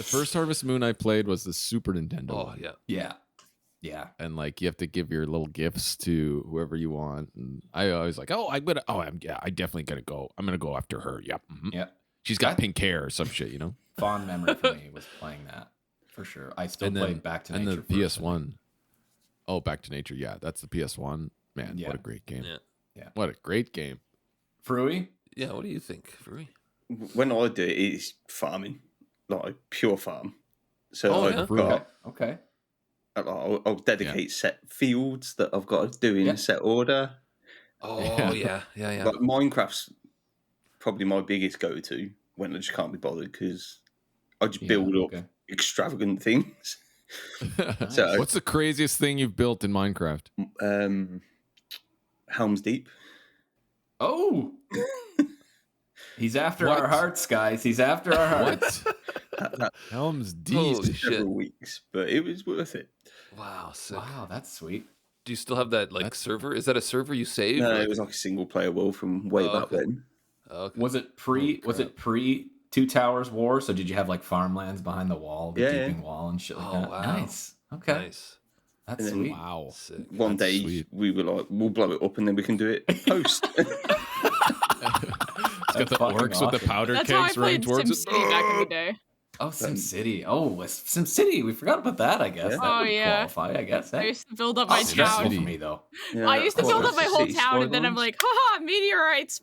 first Harvest Moon I played was the Super Nintendo. Oh, one. yeah. Yeah. And like you have to give your little gifts to whoever you want. And I always like, I definitely gonna go. I'm gonna go after her. Yep. Mhm. Yeah. She's got pink hair or some shit, you know. Fond memory for me was playing that for sure. I still And play then Back to and Nature. the first, I think. PS1. Oh, Back to Nature. Yeah, that's the PS1. Man, Yeah. what a great game. Yeah. Yeah. What a great game. Fruity? Yeah, what do you think, Frewy? When I do it, it's farming, like pure farm. So Oh, I've yeah? got, Okay. I'll dedicate set fields that I've got to do in Yeah. a set order. Oh, yeah. Like Minecraft's probably my biggest go-to when I just can't be bothered because I just Yeah, build up okay. extravagant things. So- What's the craziest thing you've built in Minecraft? Helm's Deep. Oh. He's after What? our hearts, guys. He's after our hearts. What? Helm's Deep. Holy shit. Several weeks, but it was worth it. Wow, sick. Wow, that's sweet. Do you still have that server? Is that a server you saved? No, or- it was like a single player world from way Oh, back okay. then. Okay. Was it pre? Oh, Was crap. it pre Two Towers War? So did you have like farmlands behind the wall, the Yeah, deeping wall, and shit like Oh, that? wow. Nice. Okay, Nice. that's And then- sweet. Wow. Sick. One That's day sweet. we were like, we'll blow it up and then we can do it post. It's got the fucking orcs with the awesome. powder That's how I kegs running played towards it. SimCity back in the day. Oh, SimCity. Oh, SimCity. We forgot about that. I guess Yeah. that Oh, would yeah. qualify. I guess. I Hey. used to build up my Oh, stressful town. City. for me though. Yeah, I used to build up my whole City town, and then I'm skylines. like, haha, meteorites,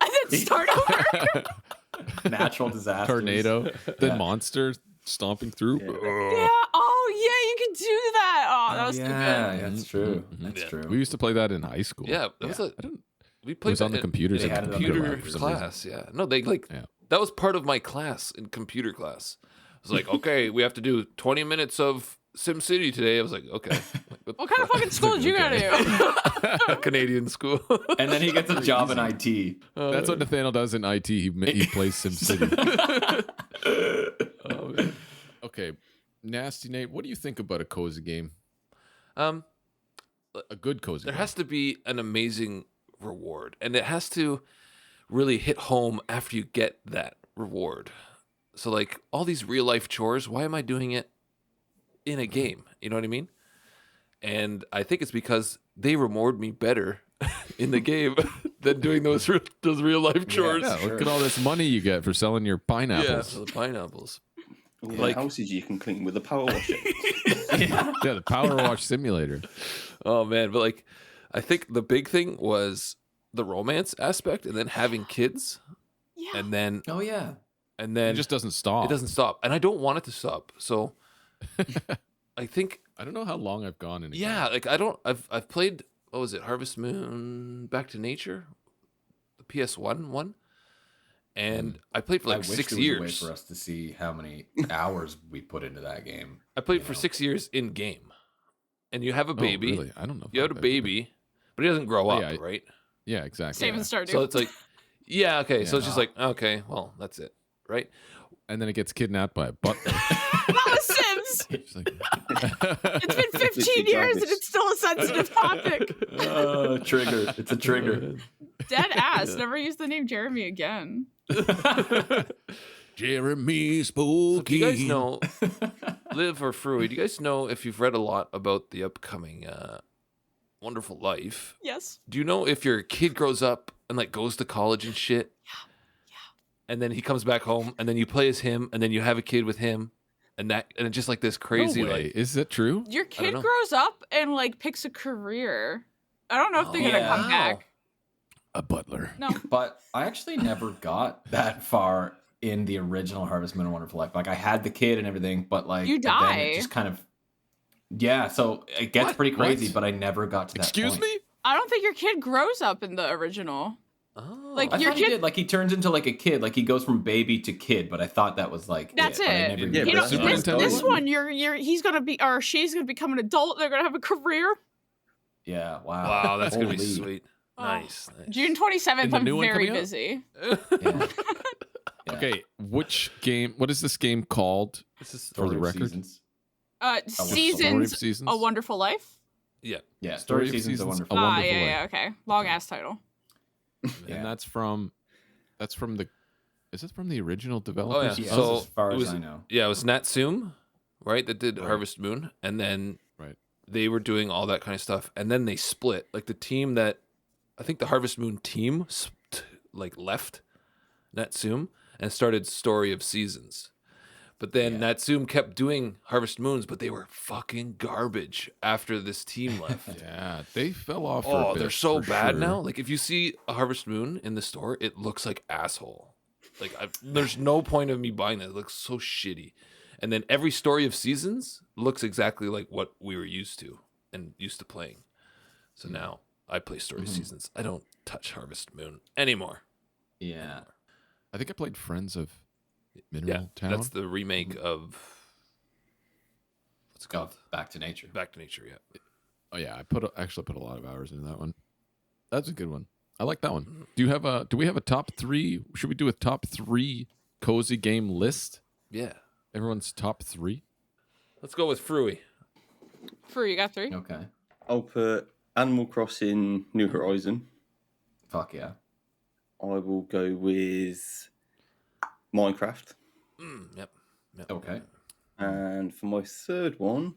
and then start over. Natural disasters. Tornado. Then Yeah. monster stomping through. Yeah. Yeah. Oh, yeah, you can do that. Oh, that was too yeah, good. that's true. Mhm. That's Yeah. true. We used to play that in high school. Yeah, that was Yeah. a I don't. we played was on that the computers They in had it on computer their lab for some class. Yeah, no, they like Yeah. that was part of my class in computer class. It was like, okay, we have to do 20 minutes of SimCity today. I was like, okay. Like, What kind of fucking school did you go to? Canadian school? And then he gets a job in IT. That's what Nathaniel does in IT. He plays SimCity. Oh, man. Okay, Nasty Nate, what do you think about a cozy game? Um, A good cozy there game. has to be an amazing reward, and it has to really hit home after you get that reward. So, like all these real life chores, why am I doing it in a game? You know what I mean? And I think it's because they reward me better in the game than doing those real life chores. Yeah, Sure. look at all this money you get for selling your Yeah, pineapples. so the pineapples. Yeah, Like- houses you can clean with a power washer. Yeah. Yeah, the Power Wash Simulator. Oh man, but like, I think the big thing was the romance aspect, and then having kids, Yeah. and then Oh yeah. It just doesn't stop. it doesn't stop, and I don't want it to stop. So I think, I don't know how long I've gone in. a yeah, game. like I don't. I've played, what was it, Harvest Moon, Back to Nature, the PS1 one, and I played for I like wish 6 there was a way years. for us to see how many hours we put into that game. I played you for know. 6 years in game, and you have a Oh, baby. really? I don't know. if You had a I've ever- baby, but he doesn't grow Oh, up, yeah, right? Yeah, exactly. Save yeah. and Stardew. So it's like, yeah, okay. So Yeah. it's just like, okay, well, that's it, right? And then it gets kidnapped by a butler. that was Sims. She's like, It's been 15 Literally years and garbage. it's still a sensitive topic. Trigger. It's a trigger. Dead ass. Never use the name Jeremy again. Jeremy So Spooky. do you guys know, Liv or Frewy, do you guys know if you've read a lot about the upcoming Wonderful Life? Yes. Do you know if your kid grows up and like goes to college and shit? Yeah. And then he comes back home and then you play as him and then you have a kid with him and it's just like this crazy No way. like Is that true? Your don't kid know. grows up and like picks a career. I don't know if they're Oh, gonna yeah. come back. A butler. No. But I actually never got that far in the original Harvest Moon: A Wonderful Life. Like I had the kid and everything, but like You then die. it just kind of so it gets What? pretty crazy, What? but I never got to that Excuse point. me? I don't think your kid grows up in the original. Oh, Like, I your thought he kid- did. Like he turns into like a kid. Like he goes from baby to kid. But I thought that was like That's but I it. never Yeah, even but You got know, that's to Super that. this, Nintendo this one? one, he's gonna be, or she's gonna become an adult. They're gonna have a career. Yeah. Wow. wow, that's gonna be Holy. sweet. Oh. Nice. June 27th, And the I'm new one very coming out? busy. Yeah. Yeah. Okay, which game? What is this game called? This is For the Story of record? Seasons. Story of Seasons, Seasons. A Wonderful Life. yeah. Yeah. Story Story of of Seasons. A Seasons, Wonderful A Life. Wonderful yeah, Life. okay. Long ass title. Yeah. And that's from the. Is it from the original Oh developers? yeah. Yeah, So as far it as was, I know. yeah, it was Natsume, right? That did Right. Harvest Moon, and then Right. they were doing all that kind of stuff, and then they split. Like the team that I think the Harvest Moon team like left Natsume and started Story of Seasons. But then Natsume kept doing Harvest Moons, but they were fucking garbage after this team left. Yeah, they fell off. For a Oh, bit, they're so for bad sure. now. Like if you see a Harvest Moon in the store, it looks like asshole. Like there's no point of me buying that. It looks so shitty. And then every Story of Seasons looks exactly like what we were used to and used to playing. So now I play Story of Seasons. I don't touch Harvest Moon anymore. Yeah. I think I played Friends of Mineral Town. That's the remake of what's it called? Back to Nature. Back to Nature. Yeah. Oh yeah, I actually put a lot of hours into that one. That's a good one. I like that one. Do we have a top 3? Should we do a top 3 cozy game list? Yeah. Everyone's top 3? Let's go with Frewy. Free, you got 3? Okay. I'll put Animal Crossing New Horizon. Fuck yeah. I will go with Minecraft. Yep. Okay. And for my third one,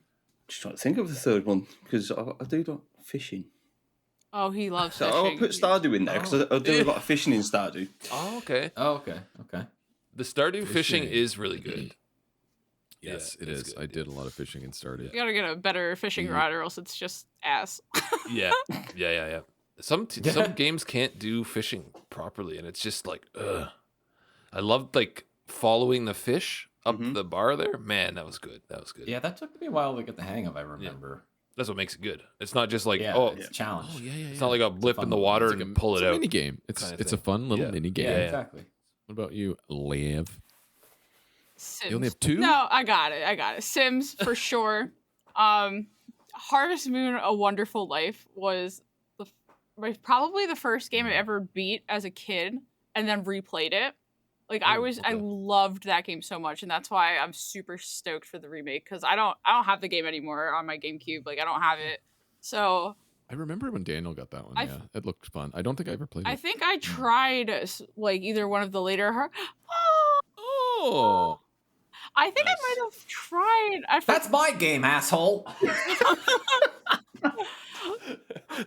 just trying to think of the third one because I do like fishing. Oh, he loves So fishing. I'll put Stardew in there because I do a lot of fishing in Stardew. Oh, okay. Oh, okay. Okay. The Stardew fishing Fishing. is really good. Yes, Yeah, it it's is. good. I did a lot of fishing and started. You gotta get a better fishing rod, or else it's just ass. Yeah. Yeah. Some games can't do fishing properly, and it's just like, ugh. I loved like following the fish up the bar there. Man, that was good. That was good. Yeah, that took me a while to get the hang of. I remember. That's what makes it good. It's not just like, Yeah. oh, It's a challenge. Oh yeah. it's not like a blip in the water It's like and pull it's it a out. mini game. It's kind of it's a thing. fun little Yeah. mini game. Yeah, Yeah. exactly. What about you, Liv? Sims. You only have 2? No, I got it. Sims for sure. Harvest Moon: A Wonderful Life was probably the first game I ever beat as a kid, and then replayed it. Like I loved that game so much, and that's why I'm super stoked for the remake because I don't have the game anymore on my GameCube. Like I don't have it, so I remember when Daniel got that one. I- Yeah, it looked fun. I don't think I ever played it. I think I tried like either one of the later. Oh, I think Nice. I might have tried. That's my game, asshole.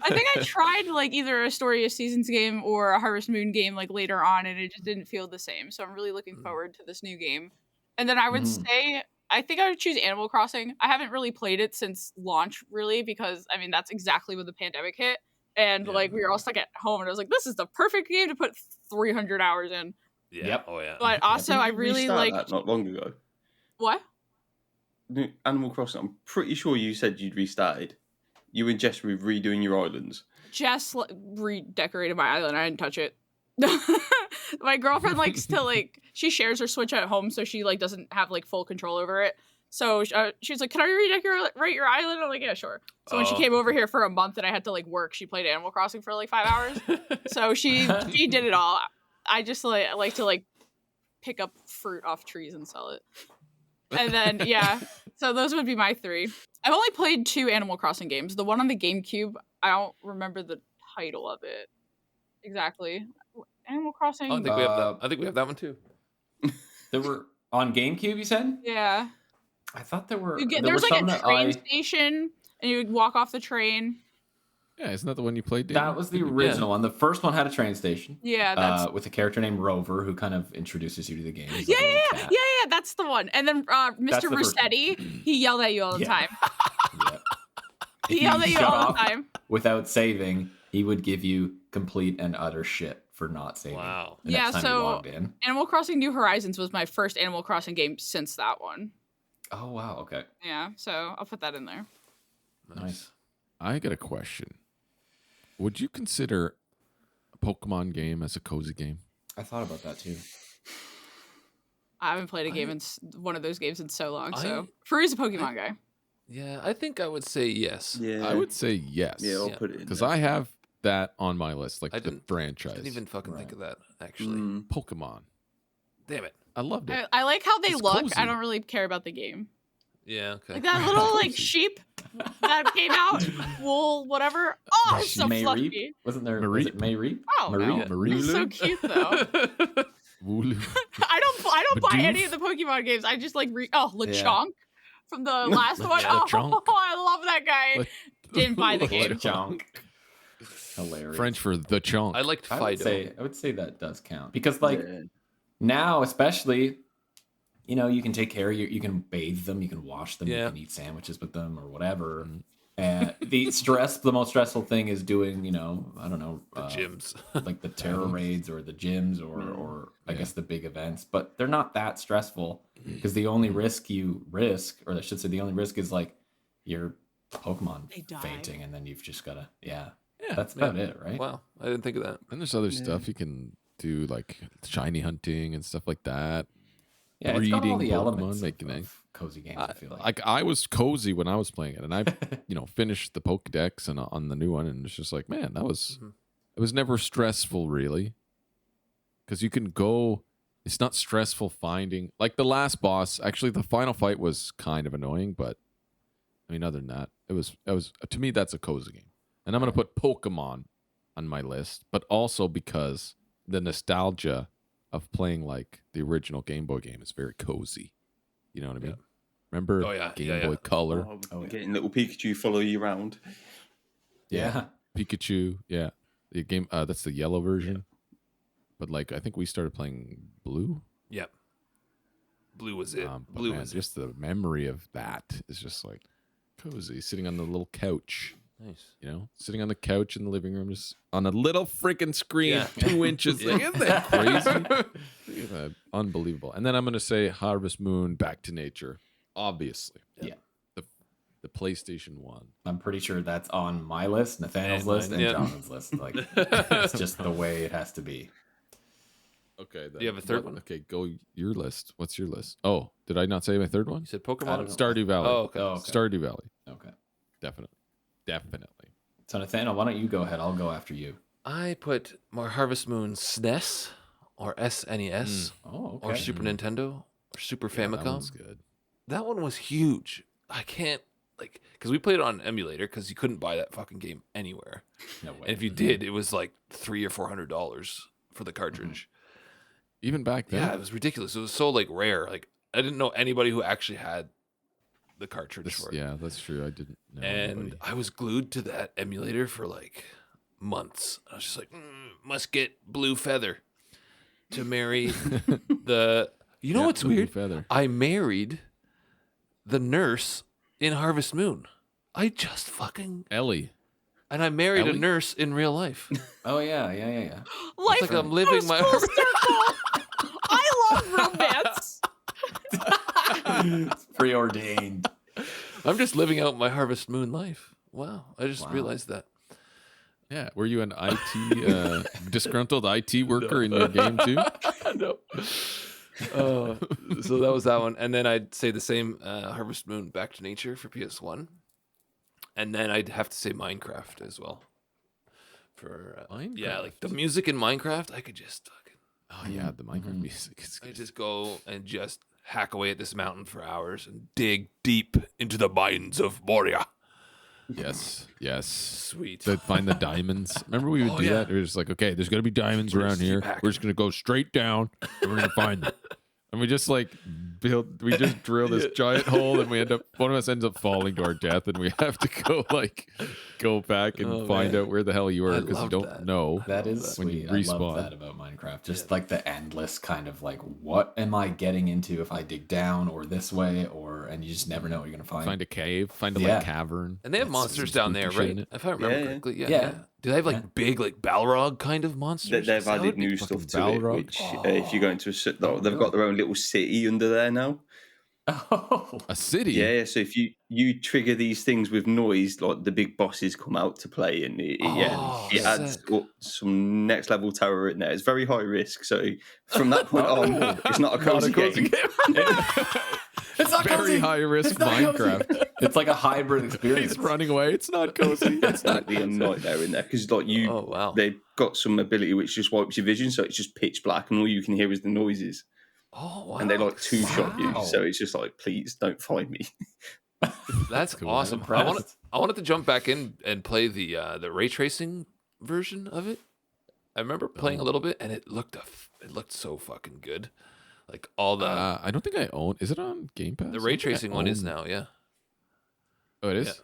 I think I tried like either a Story of Seasons game or a Harvest Moon game like later on, and it just didn't feel the same. So I'm really looking forward to this new game. And then I would say I think I would choose Animal Crossing. I haven't really played it since launch, really, because I mean that's exactly when the pandemic hit, and like we were all stuck at home, and I was like, this is the perfect game to put 300 hours in. Yeah. Yep. Oh yeah. But also, Didn't I you really restart like that not long ago. what? Animal Crossing. I'm pretty sure you said you'd restarted. You and Jess were redoing your islands. Jess redecorated my island. I didn't touch it. My girlfriend likes to like she shares her Switch at home, so she like doesn't have like full control over it. So she's like, "Can I redecorate your island?" I'm like, "Yeah, sure." So when she came over here for a month and I had to like work, she played Animal Crossing for like 5 hours. So she did it all. I just I like to like pick up fruit off trees and sell it. And then yeah, so those would be my 3. I've only played 2 Animal Crossing games. The one on the GameCube, I don't remember the title of it exactly. Animal Crossing. I think we have that. I think we have that one too. There were on GameCube. You said? Yeah. I thought there were. There's like some a that train station, and you would walk off the train. yeah, isn't that the one you played? Daniel? That was the original one. The first one had a train station. Yeah, that's with a character named Rover who kind of introduces you to the game. He's yeah, like a little yeah, cat. yeah, that's the one. And then That's Mr. the first one. Rossetti, he yelled at you all the Yeah. time. Yeah. If He yelled at you shut all off the time. without saving, he would give you complete and utter shit for not saving. Wow. the next Yeah, time you so- logged in. Animal Crossing New Horizons was my first Animal Crossing game since that one. Oh wow, okay, Yeah, so I'll put that in there. nice. I got a question. Would you consider a Pokemon game as a cozy game? I thought about that too. I haven't played a game one of those games in so long. So Frury's a Pokemon guy. Yeah, I think I would say yes. Yeah, I would say yes. Yeah, I'll Yeah. put it in Because there. I have that on my list, like I the didn't- franchise. I didn't even fucking think of that, actually. Mm. Pokemon. Damn it. I loved it. I like how they It's look. cozy. I don't really care about the game. Yeah, okay. Like that little like Cozy. sheep that came out, wool, whatever. Oh, it's so May fluffy. Reap? Wasn't there? Mareep? Was it May Reap? Oh, Mareep? no. Mareep? It's so cute though. Wooloo. I don't buy any Bidoof? of the Pokemon games. I just like Lechonk from the last one. Lechonk. Oh, I love that guy. Didn't buy the game. Lechonk. Hilarious. French for the chonk. I liked I Fido. would say that does count because like Yeah. now, especially, you know, you can take care of you can bathe them, you can wash them, Yeah. you can eat sandwiches with them or whatever. Mhm. And the most stressful thing is doing, you know, I don't know, The gyms. like the terror raids or the gyms or I Yeah. guess the big events, but they're not that stressful because the only risk you risk, or I should say the only risk is like your Pokemon They die. fainting and then you've just gotta, Yeah. that's about it, right? Wow, I didn't think of that. And there's other stuff you can do, like shiny hunting and stuff like that. Yeah, it's got all breeding the Pokemon, elements making of cozy games, I feel like. Like I was cozy when I was playing it, and I, finished the Pokedex and on the new one, and it's just like, man, that was Mhm. it was never stressful really, because you can go. It's not stressful finding like the last boss. Actually, the final fight was kind of annoying, but I mean, other than that, it was to me that's a cozy game, and I'm gonna put Pokemon on my list, but also because the nostalgia of playing like the original Game Boy game is very cozy. You know what I mean? Yeah. Remember Oh, yeah. Game Yeah, Boy yeah. Color, Oh, getting little Pikachu follow you around. yeah. Pikachu, yeah. The game that's the yellow version. But like I think we started playing blue. Yep. Blue was it. But Blue man, was it. just the memory of that is just like cozy, sitting on the little couch. Nice. Sitting on the couch in the living room, just on a little freaking screen, Yeah. 2 inches. Yeah. Like, isn't that crazy? Unbelievable. And then I'm gonna say Harvest Moon, Back to Nature, obviously. Yeah. The PlayStation 1. I'm pretty sure that's on my list, Nathaniel's And list, mine, and yeah. Jonathan's list. Like, it's just the way it has to be. Okay. Then Do you have a third one? Okay, go your list. What's your list? Oh, did I not say my third one? You said I don't Pokemon? know. Stardew Valley. Oh, okay. Oh, okay. Stardew Valley. Okay. Definitely. So, Nathaniel, why don't you go ahead? I'll go after you. I put more Harvest Moon SNES or SNES Oh, okay. or Super Nintendo or Super Yeah, that Famicom. one's good. That one was huge. I can't because we played it on emulator because you couldn't buy that fucking game anywhere. No way. And if you did, it was like $300 or $400 for the cartridge. Even back then. Yeah, it was ridiculous. It was so like rare. Like I didn't know anybody who actually had the cartridge for it. Yeah, that's true. I didn't know. And anybody. I was glued to that emulator for like months. I was just like, must get Blue Feather to marry the. You know Yeah, what's the blue weird? feather. I married the nurse in Harvest Moon. I just fucking Ellie. and I married Ellie? a nurse in real life. Oh, yeah. Life like I'm living goes my- full circle. I love romance. It's preordained. I'm just living out my Harvest Moon life. Wow, I just Wow. realized that. Yeah. Were you an IT disgruntled IT worker in your game too? No. So that was that one, and then I'd say the same Harvest Moon Back to Nature for PS1, and then I'd have to say Minecraft as well. For yeah, like the Minecraft? music in Minecraft, I could just fucking, Oh yeah, the Minecraft music is I good. just go and just hack away at this mountain for hours and dig deep into the mines of Moria. Yes. Sweet. Find the diamonds. Remember we would Oh, do yeah. that? It was like, okay, there's gonna be diamonds We're around just here. keep hacking. We're just gonna go straight down and we're gonna find them. And we just like we just drill this giant hole and one of us ends up falling to our death and we have to go back and Oh, find man. out where the hell you are I because you loved don't that. know. That is when you sweet. I love respawn. that about Minecraft. Just like the endless kind of like, what am I getting into if I dig down or this way and you just never know what you're gonna find. Find a cave, find a Yeah. like cavern. And they have That's monsters some down spooky there, shit right? in it. If I remember Yeah, yeah. correctly, yeah, Do they have like big like Balrog kind of monsters? They've That added would be new fucking stuff to it, Balrog. which if you go into they've got their own little city under there now. Oh, A city. Yeah, so if you trigger these things with noise, like the big bosses come out to play, and it adds sick. up some next level terror in there. It's very high risk, so from that point on, it's not a cozy game. it's not Very cozy. high risk It's not cozy. Minecraft. It's like a hybrid experience. He's running away. It's not cozy. It's actually a nightmare in there because Oh wow. they've got some ability which just wipes your vision, so it's just pitch black, and all you can hear is the noises. Oh wow. And they like two shot you, Wow. so it's just like, please don't find me. That's cool. awesome. I'm I wanted impressed. I wanted to jump back in and play the ray tracing version of it. I remember playing a little bit, and it looked so fucking good. Like all the I don't think I own. Is it on Game Pass? the I ray think I tracing one is own- now. Yeah. Oh, it is.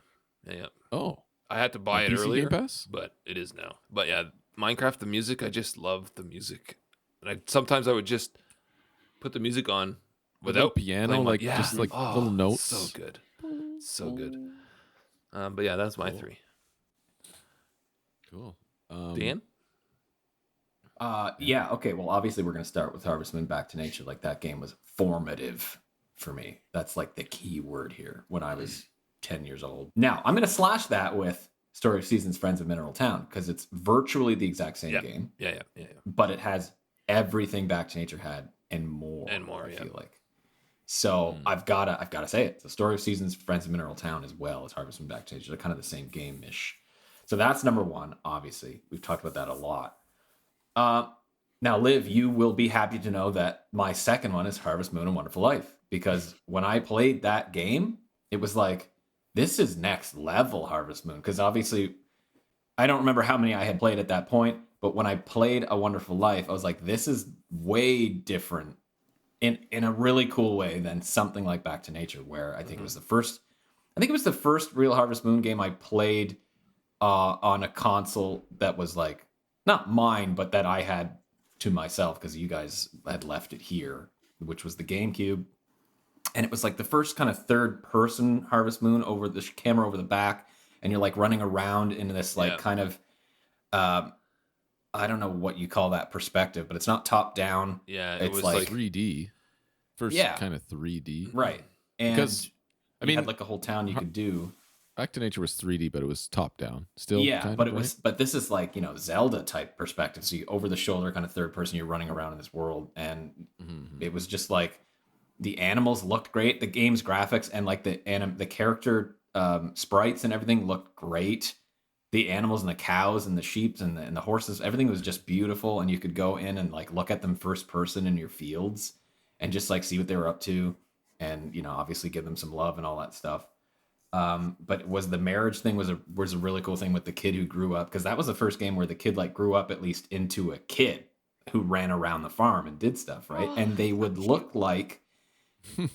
Yeah. Oh, I had to buy on it PC earlier, Game Pass. but it is now. But yeah, Minecraft, the music, I just love the music. And sometimes I would just put the music on Without without piano, playing like just like little notes. So good, so good. But yeah, that's my Cool. 3. Cool. Dan, Yeah, okay. Well, obviously we're gonna start with Harvest Moon Back to Nature. Like that game was formative for me. That's like the key word here when I was 10 years old. Now, I'm gonna slash that with Story of Seasons, Friends of Mineral Town, because it's virtually the exact same game, yeah. but it has everything Back to Nature had and more. I feel like. So I've gotta say it. The Story of Seasons, Friends of Mineral Town, as well as Harvest Moon Back to Nature, they're kind of the same game-ish. So that's number one. Obviously, we've talked about that a lot. Now, Liv, you will be happy to know that my second one is Harvest Moon and Wonderful Life, because when I played that game, it was like, this is next level Harvest Moon. Because obviously, I don't remember how many I had played at that point, but when I played A Wonderful Life, I was like, this is way different in a really cool way than something like Back to Nature, where I think it was the first real Harvest Moon game I played on a console that was like not mine, but that I had to myself because you guys had left it here, which was the GameCube. And it was like the first kind of third person Harvest Moon, over the camera over the back, and you're like running around in this like kind of I don't know what you call that perspective, but it's not top down. Yeah, it's was like 3D. First kind of 3D. right. And Because I mean, had like a whole town you could do. Back to Nature was 3D, but it was top down. Still, Yeah, kind but of, it was, but this is like, Zelda type perspective. So you over the shoulder kind of third person, you're running around in this world, and it was just like the animals looked great, the game's graphics and like the character sprites and everything looked great. The animals and the cows and the sheep and the horses, everything was just beautiful, and you could go in and like look at them first person in your fields and just like see what they were up to, and obviously give them some love and all that stuff. But was the marriage thing was a really cool thing with the kid who grew up, because that was the first game where the kid like grew up at least into a kid who ran around the farm and did stuff, right? And they would look like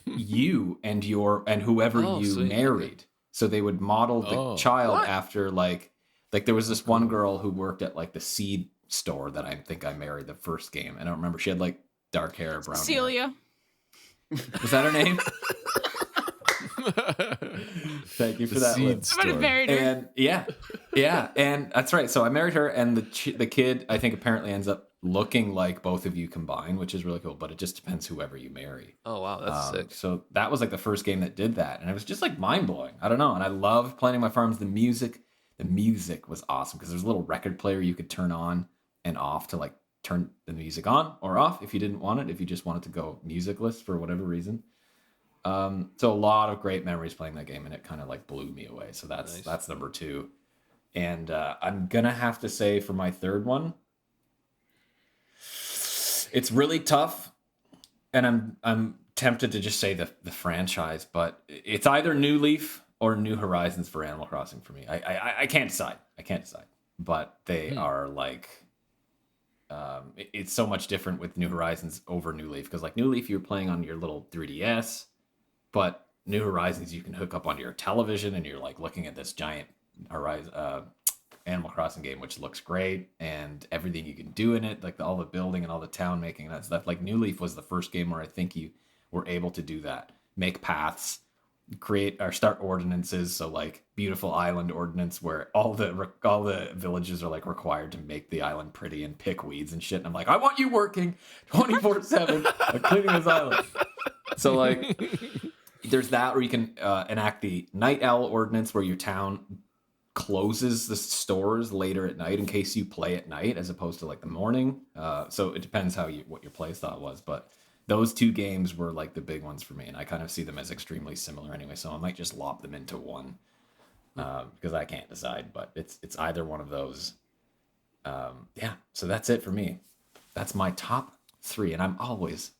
you and whoever you sweet. married. So they would model the child after like there was this one girl who worked at like the seed store that I think I married the first game. I don't remember. She had like dark hair, brown hair. Celia. Was that her name? Thank you for that. seed Liv. I would have married her. And yeah, and that's right. So I married her, and the kid I think apparently ends up looking like both of you combined, which is really cool. But it just depends whoever you marry. Oh wow, that's sick. So that was like the first game that did that, and it was just like mind blowing. I don't know, and I loved planting my farms. The music was awesome because there's a little record player you could turn on and off to like turn the music on or off if you didn't want it. If you just wanted to go musicless for whatever reason. So a lot of great memories playing that game, and it kind of like blew me away. So that's number 2. And I'm gonna have to say for my third one, it's really tough, and I'm tempted to just say the franchise, but it's either New Leaf or New Horizons for Animal Crossing for me. I can't decide. But they are like, it's so much different with New Horizons over New Leaf, because like New Leaf you're playing on your little 3DS, but New Horizons you can hook up onto your television and you're like looking at this giant Animal Crossing game, which looks great, and everything you can do in it, like all the building and all the town making and that stuff. Like New Leaf was the first game where I think you were able to do that, make paths, create or start ordinances. So like beautiful island ordinance where all the villages are like required to make the island pretty and pick weeds and shit. And I'm like, I want you working 24/7 on cleaning this island. So like, there's that, or you can enact the night owl ordinance where your town closes the stores later at night in case you play at night as opposed to like the morning. So it depends what your play style was, but those two games were like the big ones for me, and I kind of see them as extremely similar anyway. So I might just lop them into one because I can't decide, but it's either one of those. Yeah, so that's it for me. That's my top 3, and I've always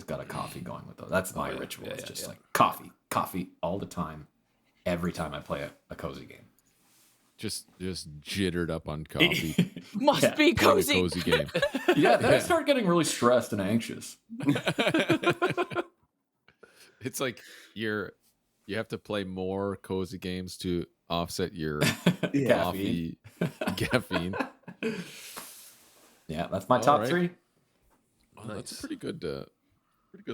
got a coffee going with those. That's my ritual. It's just like coffee all the time, every time I play a cozy game. Just jittered up on coffee. Must be cozy. Cozy game. Yeah, then I start getting really stressed and anxious. It's like you have to play more cozy games to offset your coffee caffeine. Yeah, that's my top 3. Well, that's a pretty good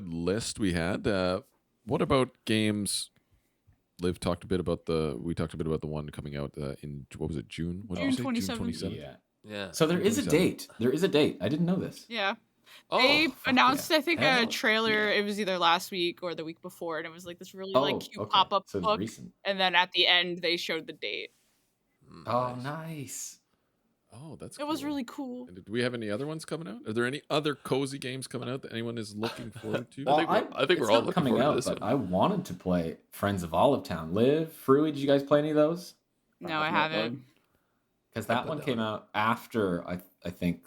list we had. What about games? Liv talked a bit about the one coming out in what was it, June? What June did you say? 27th. June 27th? Yeah. So there is a date. I didn't know this. Yeah. Oh, They announced, I think, a Hell, trailer. yeah. It was either last week or the week before, and it was like this really cute okay. pop-up So it's book. recent. And then at the end, they showed the date. Oh, nice. Oh, that's It was cool. really cool. And do we have any other ones coming out? Are there any other cozy games coming out that anyone is looking forward to? Well, I think it's we're all not looking coming forward to out, this but one. I wanted to play Friends of Olive Town. Liv, Frewy, did you guys play any of those? No, I haven't. Because that one came out after I think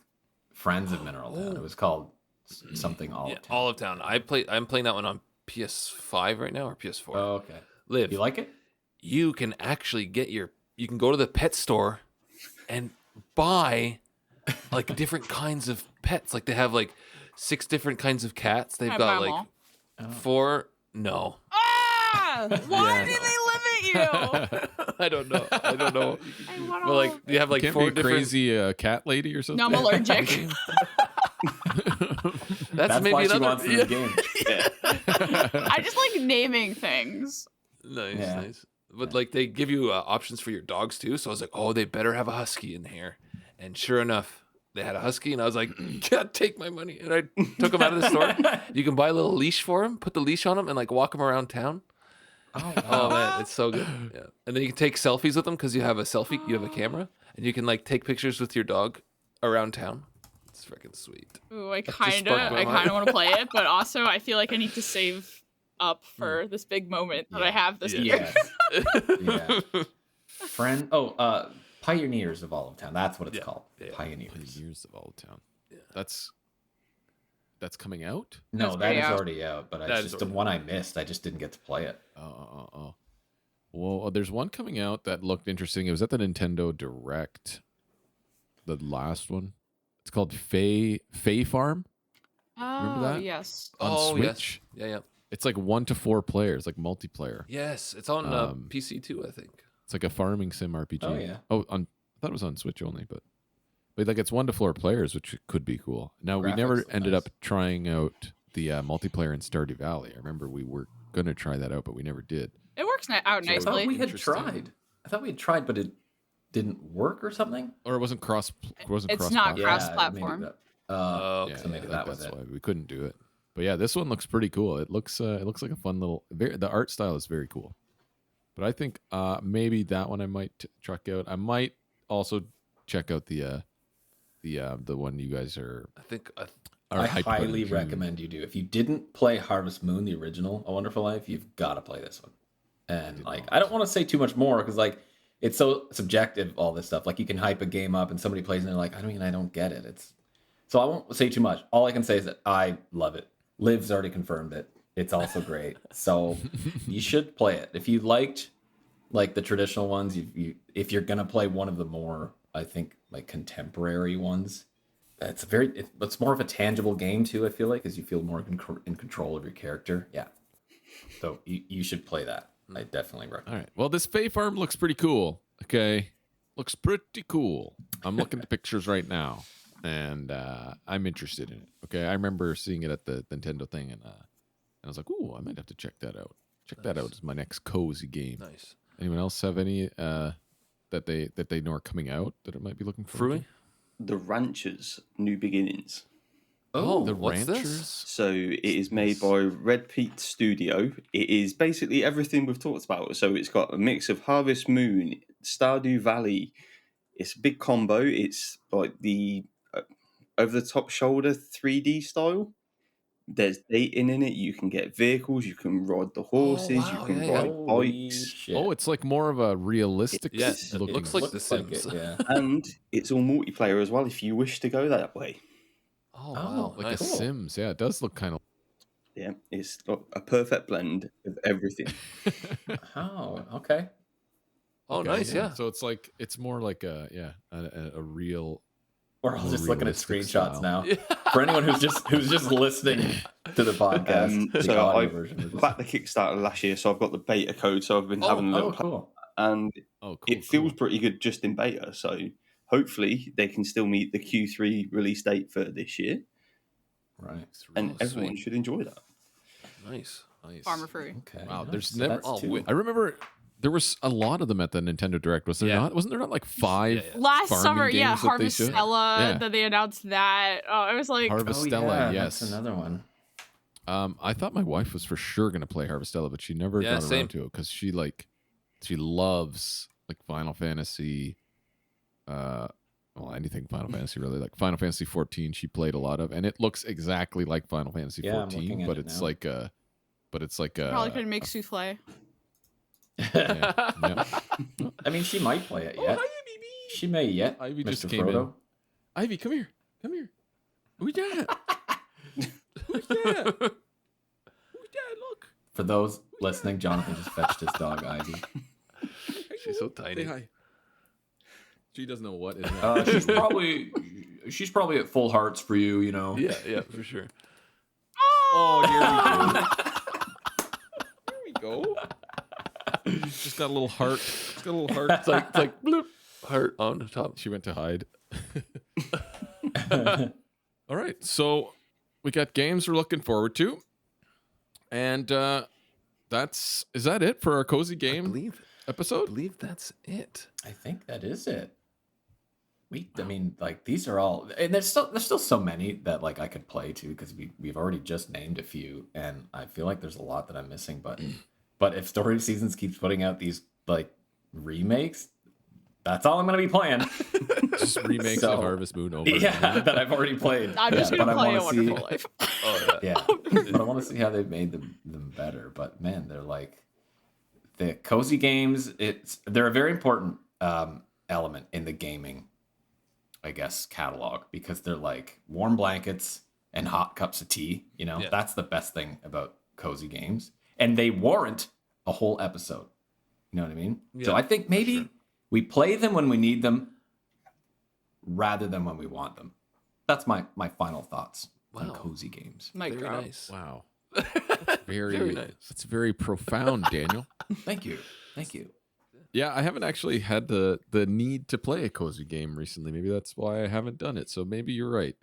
Friends of Mineral Town. It was called something Olive Town. Olive Town. I'm playing that one on PS5 right now or PS4. Oh, okay. Liv, You like it? you can actually you can go to the pet store and buy like different kinds of pets. Like they have like 6 different kinds of cats. They've Can I got buy 'em like all? 4. No, Ah! Why do they limit you? I don't know. I don't know. I want But like all. you have like Can't 4 be a different. crazy cat lady or something. No, I'm allergic. That's maybe why she another. wants the game. I just like naming things. Nice, Yeah. nice. But like they give you options for your dogs too. So I was like, oh, they better have a husky in here. And sure enough, they had a husky, and I was like, God, take my money. And I took him out of the store. You can buy a little leash for him, put the leash on him, and like walk him around town. Oh, Oh man, it's so good. Yeah. And then you can take selfies with them because you have a camera, and you can like take pictures with your dog around town. It's freaking sweet. Ooh, I just kind sparked my of mind. want to play it, but also I feel like I need to save up for this big moment that I have this year. Yeah. Friend. Oh, Pioneers of Olive Town. That's what it's called. Yeah. Pioneers. Years of Old Town. Yeah. That's coming out. No, That's that pretty is out. already out, but That it's is just the already one I missed. I just didn't get to play it. Oh. Well, there's one coming out that looked interesting. It was at the Nintendo Direct. The last one. It's called Fae Farm Oh, that? yes. on yes. Switch. Yeah. It's like 1 to 4 players, like multiplayer. Yes, it's on PC too, I think. It's like a farming sim RPG. Oh, yeah. Oh, I thought it was on Switch only, but like it's 1 to 4 players, which could be cool. Now we Graphics never look ended nice. up trying out the multiplayer in Stardew Valley. I remember we were gonna try that out, but we never did. It works out I thought nicely. we had Interesting. tried. but it didn't work or something. Or it wasn't cross. It's not cross-platform. cross-platform. maybe that- Yeah, so maybe I think that was that's it. why we couldn't do it. But yeah, this one looks pretty cool. It looks like a fun little. The art style is very cool. But I think maybe that one I might check out. I might also check out the one you guys are. I think I hyped about highly in June. recommend you do. If you didn't play Harvest Moon, the original A Wonderful Life, you've got to play this one. And like, I don't want to say too much more because like it's so subjective. All this stuff, like you can hype a game up and somebody plays and they're like, I don't get it. So I won't say too much. All I can say is that I love it. Liv's already confirmed it. It's also great. So you should play it if you liked like the traditional ones. If you're gonna play one of the more, I think like contemporary ones. It's more of a tangible game too. I feel like, because you feel more in control of your character. Yeah. So you should play that. I definitely recommend. All right. Well, this Fae Farm looks pretty cool. Okay, looks pretty cool. I'm looking at the pictures right now, and I'm interested in it. Okay, I remember seeing it at the Nintendo thing, and I was like, "Ooh, I might have to check that out." check that out as my next cozy game. Nice. Anyone else have any that they know are coming out that it might be looking forward Frewy? The Ranchers New Beginnings. Oh, to? The what's Ranchers. this? So it is made by Red Peat Studio. It is basically everything we've talked about. So it's got a mix of Harvest Moon, Stardew Valley. It's a big combo. It's like the over-the-top shoulder 3D style. There's dating in it. You can get vehicles. You can ride the horses. wow, You can yeah, yeah. ride Holy bikes. shit. Oh, it's like more of a realistic. Yes, it looking. looks like The Looks like Sims. it, yeah. And it's all multiplayer as well if you wish to go that way. Oh, wow. like Nice. a Sims. Yeah, it does look kind of. Yeah, it's got a perfect blend of everything. Oh, okay. Oh, nice. Yeah. So it's more like a real. We're all More just looking at realistic screenshots style. now. For anyone who's just listening to the podcast, the So audio I version of this. backed the Kickstarter last year, so I've got the beta code. So I've been having a little play, cool. and Oh, cool. it feels pretty good just in beta. So hopefully they can still meet the Q3 release date for this year, Right. and Oh, everyone sweet. should enjoy that. Nice. Nice. Farmer Fruity. Okay. Wow, nice. there's So never- that's oh, two. wait. I remember there was a lot of them at the Nintendo Direct. Was there Yeah. not? Wasn't there not like 5 Yeah, yeah. Last farming summer, yeah, games that they showed? Harvestella, Yeah. that they announced that. Oh, it was like, Harvestella? yeah, Yes. That's another one. I thought my wife was for sure gonna play Harvestella, but she never Yeah, got same. around to it because she loves like Final Fantasy. Well, anything Final Fantasy really. Like Final Fantasy 14, she played a lot of, and it looks exactly like Final Fantasy Yeah, I'm 14, looking at but it it's now. like a, probably couldn't make souffle. yeah. I mean, she might play it yet. She may yet. Ivy Mr. just came in. Frodo. Ivy, come here. Who's that? Who's that? Look. For those listening, Jonathan just fetched his dog Ivy. She's so tiny. Say hi. She doesn't know what is that. She's probably at full hearts for you, you know. Yeah, yeah, for sure. Oh, here we go. Just got a little heart. Just got a little heart. It's like bloop, heart on the top. She went to hide. All right, so we got games we're looking forward to, and is that it for our cozy game I episode? believe that's it. I think that is it. I mean, like these are all, and there's still so many that like I could play to because we've already just named a few, and I feel like there's a lot that I'm missing. But if Story Seasons keeps putting out these like remakes, that's all I'm gonna be playing. Just remakes So- of Harvest Moon over. Yeah, that I've already played. I'm just Yeah, going to but I play A wanna see- Wonderful Life. Oh, yeah. Yeah, but I want to see how they've made them better. But man, they're like the cozy games. They're a very important element in the gaming, I guess, catalog because they're like warm blankets and hot cups of tea. You know, Yeah. that's the best thing about cozy games, and they warrant a whole episode. You know what I mean? So Yeah, I think maybe sure. we play them when we need them, rather than when we want them. That's my final thoughts on Wow. cozy games. Mic Very drop. nice. Wow. That's very, Very nice. That's very profound, Daniel. Thank you. Yeah, I haven't actually had the need to play a cozy game recently. Maybe that's why I haven't done it. So maybe you're right.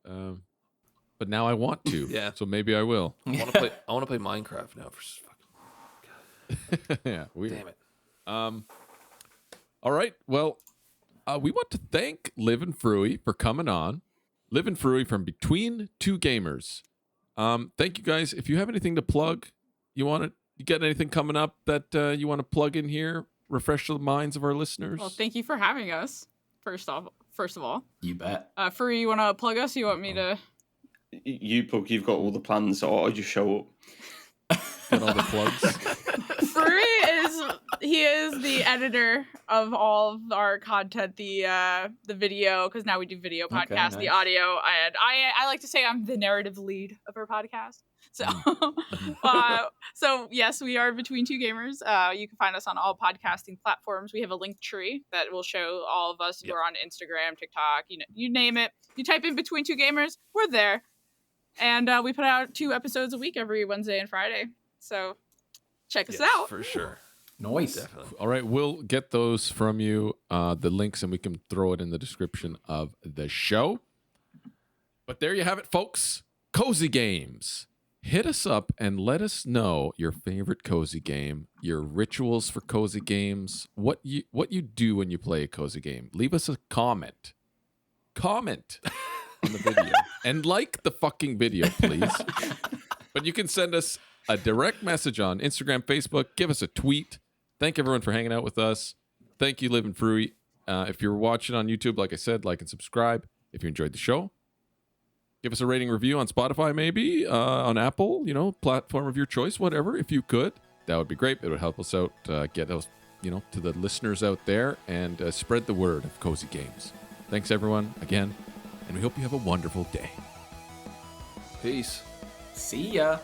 But now I want to. Yeah. So maybe I will. I want to play Minecraft now. Yeah. Weird. Damn it. All right. Well, we want to thank Liv and Frewy for coming on. Liv and Frewy from Between Two Gamers. Thank you guys. If you have anything to plug, you get anything coming up that you want to plug in here, refresh the minds of our listeners. Well, thank you for having us. First of all, You bet. Free, you want to plug us? You want me to? You Pug, you've got all the plans, so I just show up. Get all the plugs. Free he is the editor of all of our content, the video, because now we do video Okay, podcast, the nice. audio, and I like to say I'm the narrative lead of our podcast. So, so yes, we are Between Two Gamers. You can find us on all podcasting platforms. We have a link tree that will show all of us. Yep. We're on Instagram, TikTok, you name it. You type in Between Two Gamers, we're there. And we put out 2 episodes a week every Wednesday and Friday. So check us Yes, out. for sure. Noise. Definitely. All right, we'll get those from you, the links, and we can throw it in the description of the show. But there you have it, folks. Cozy games. hit us up and let us know your favorite cozy game, your rituals for cozy games, what you do when you play a cozy game. Leave us a comment on the video and like the fucking video, please. But you can send us a direct message on Instagram, Facebook. Give us a tweet. Thank everyone for hanging out with us. Thank you, Liv and Frewy. If you're watching on YouTube, like I said, like and subscribe. If you enjoyed the show, give us a rating review on Spotify, maybe on Apple, platform of your choice, whatever. If you could, that would be great. It would help us out, get us, to the listeners out there, and spread the word of cozy games. Thanks, everyone, again, and we hope you have a wonderful day. Peace. See ya.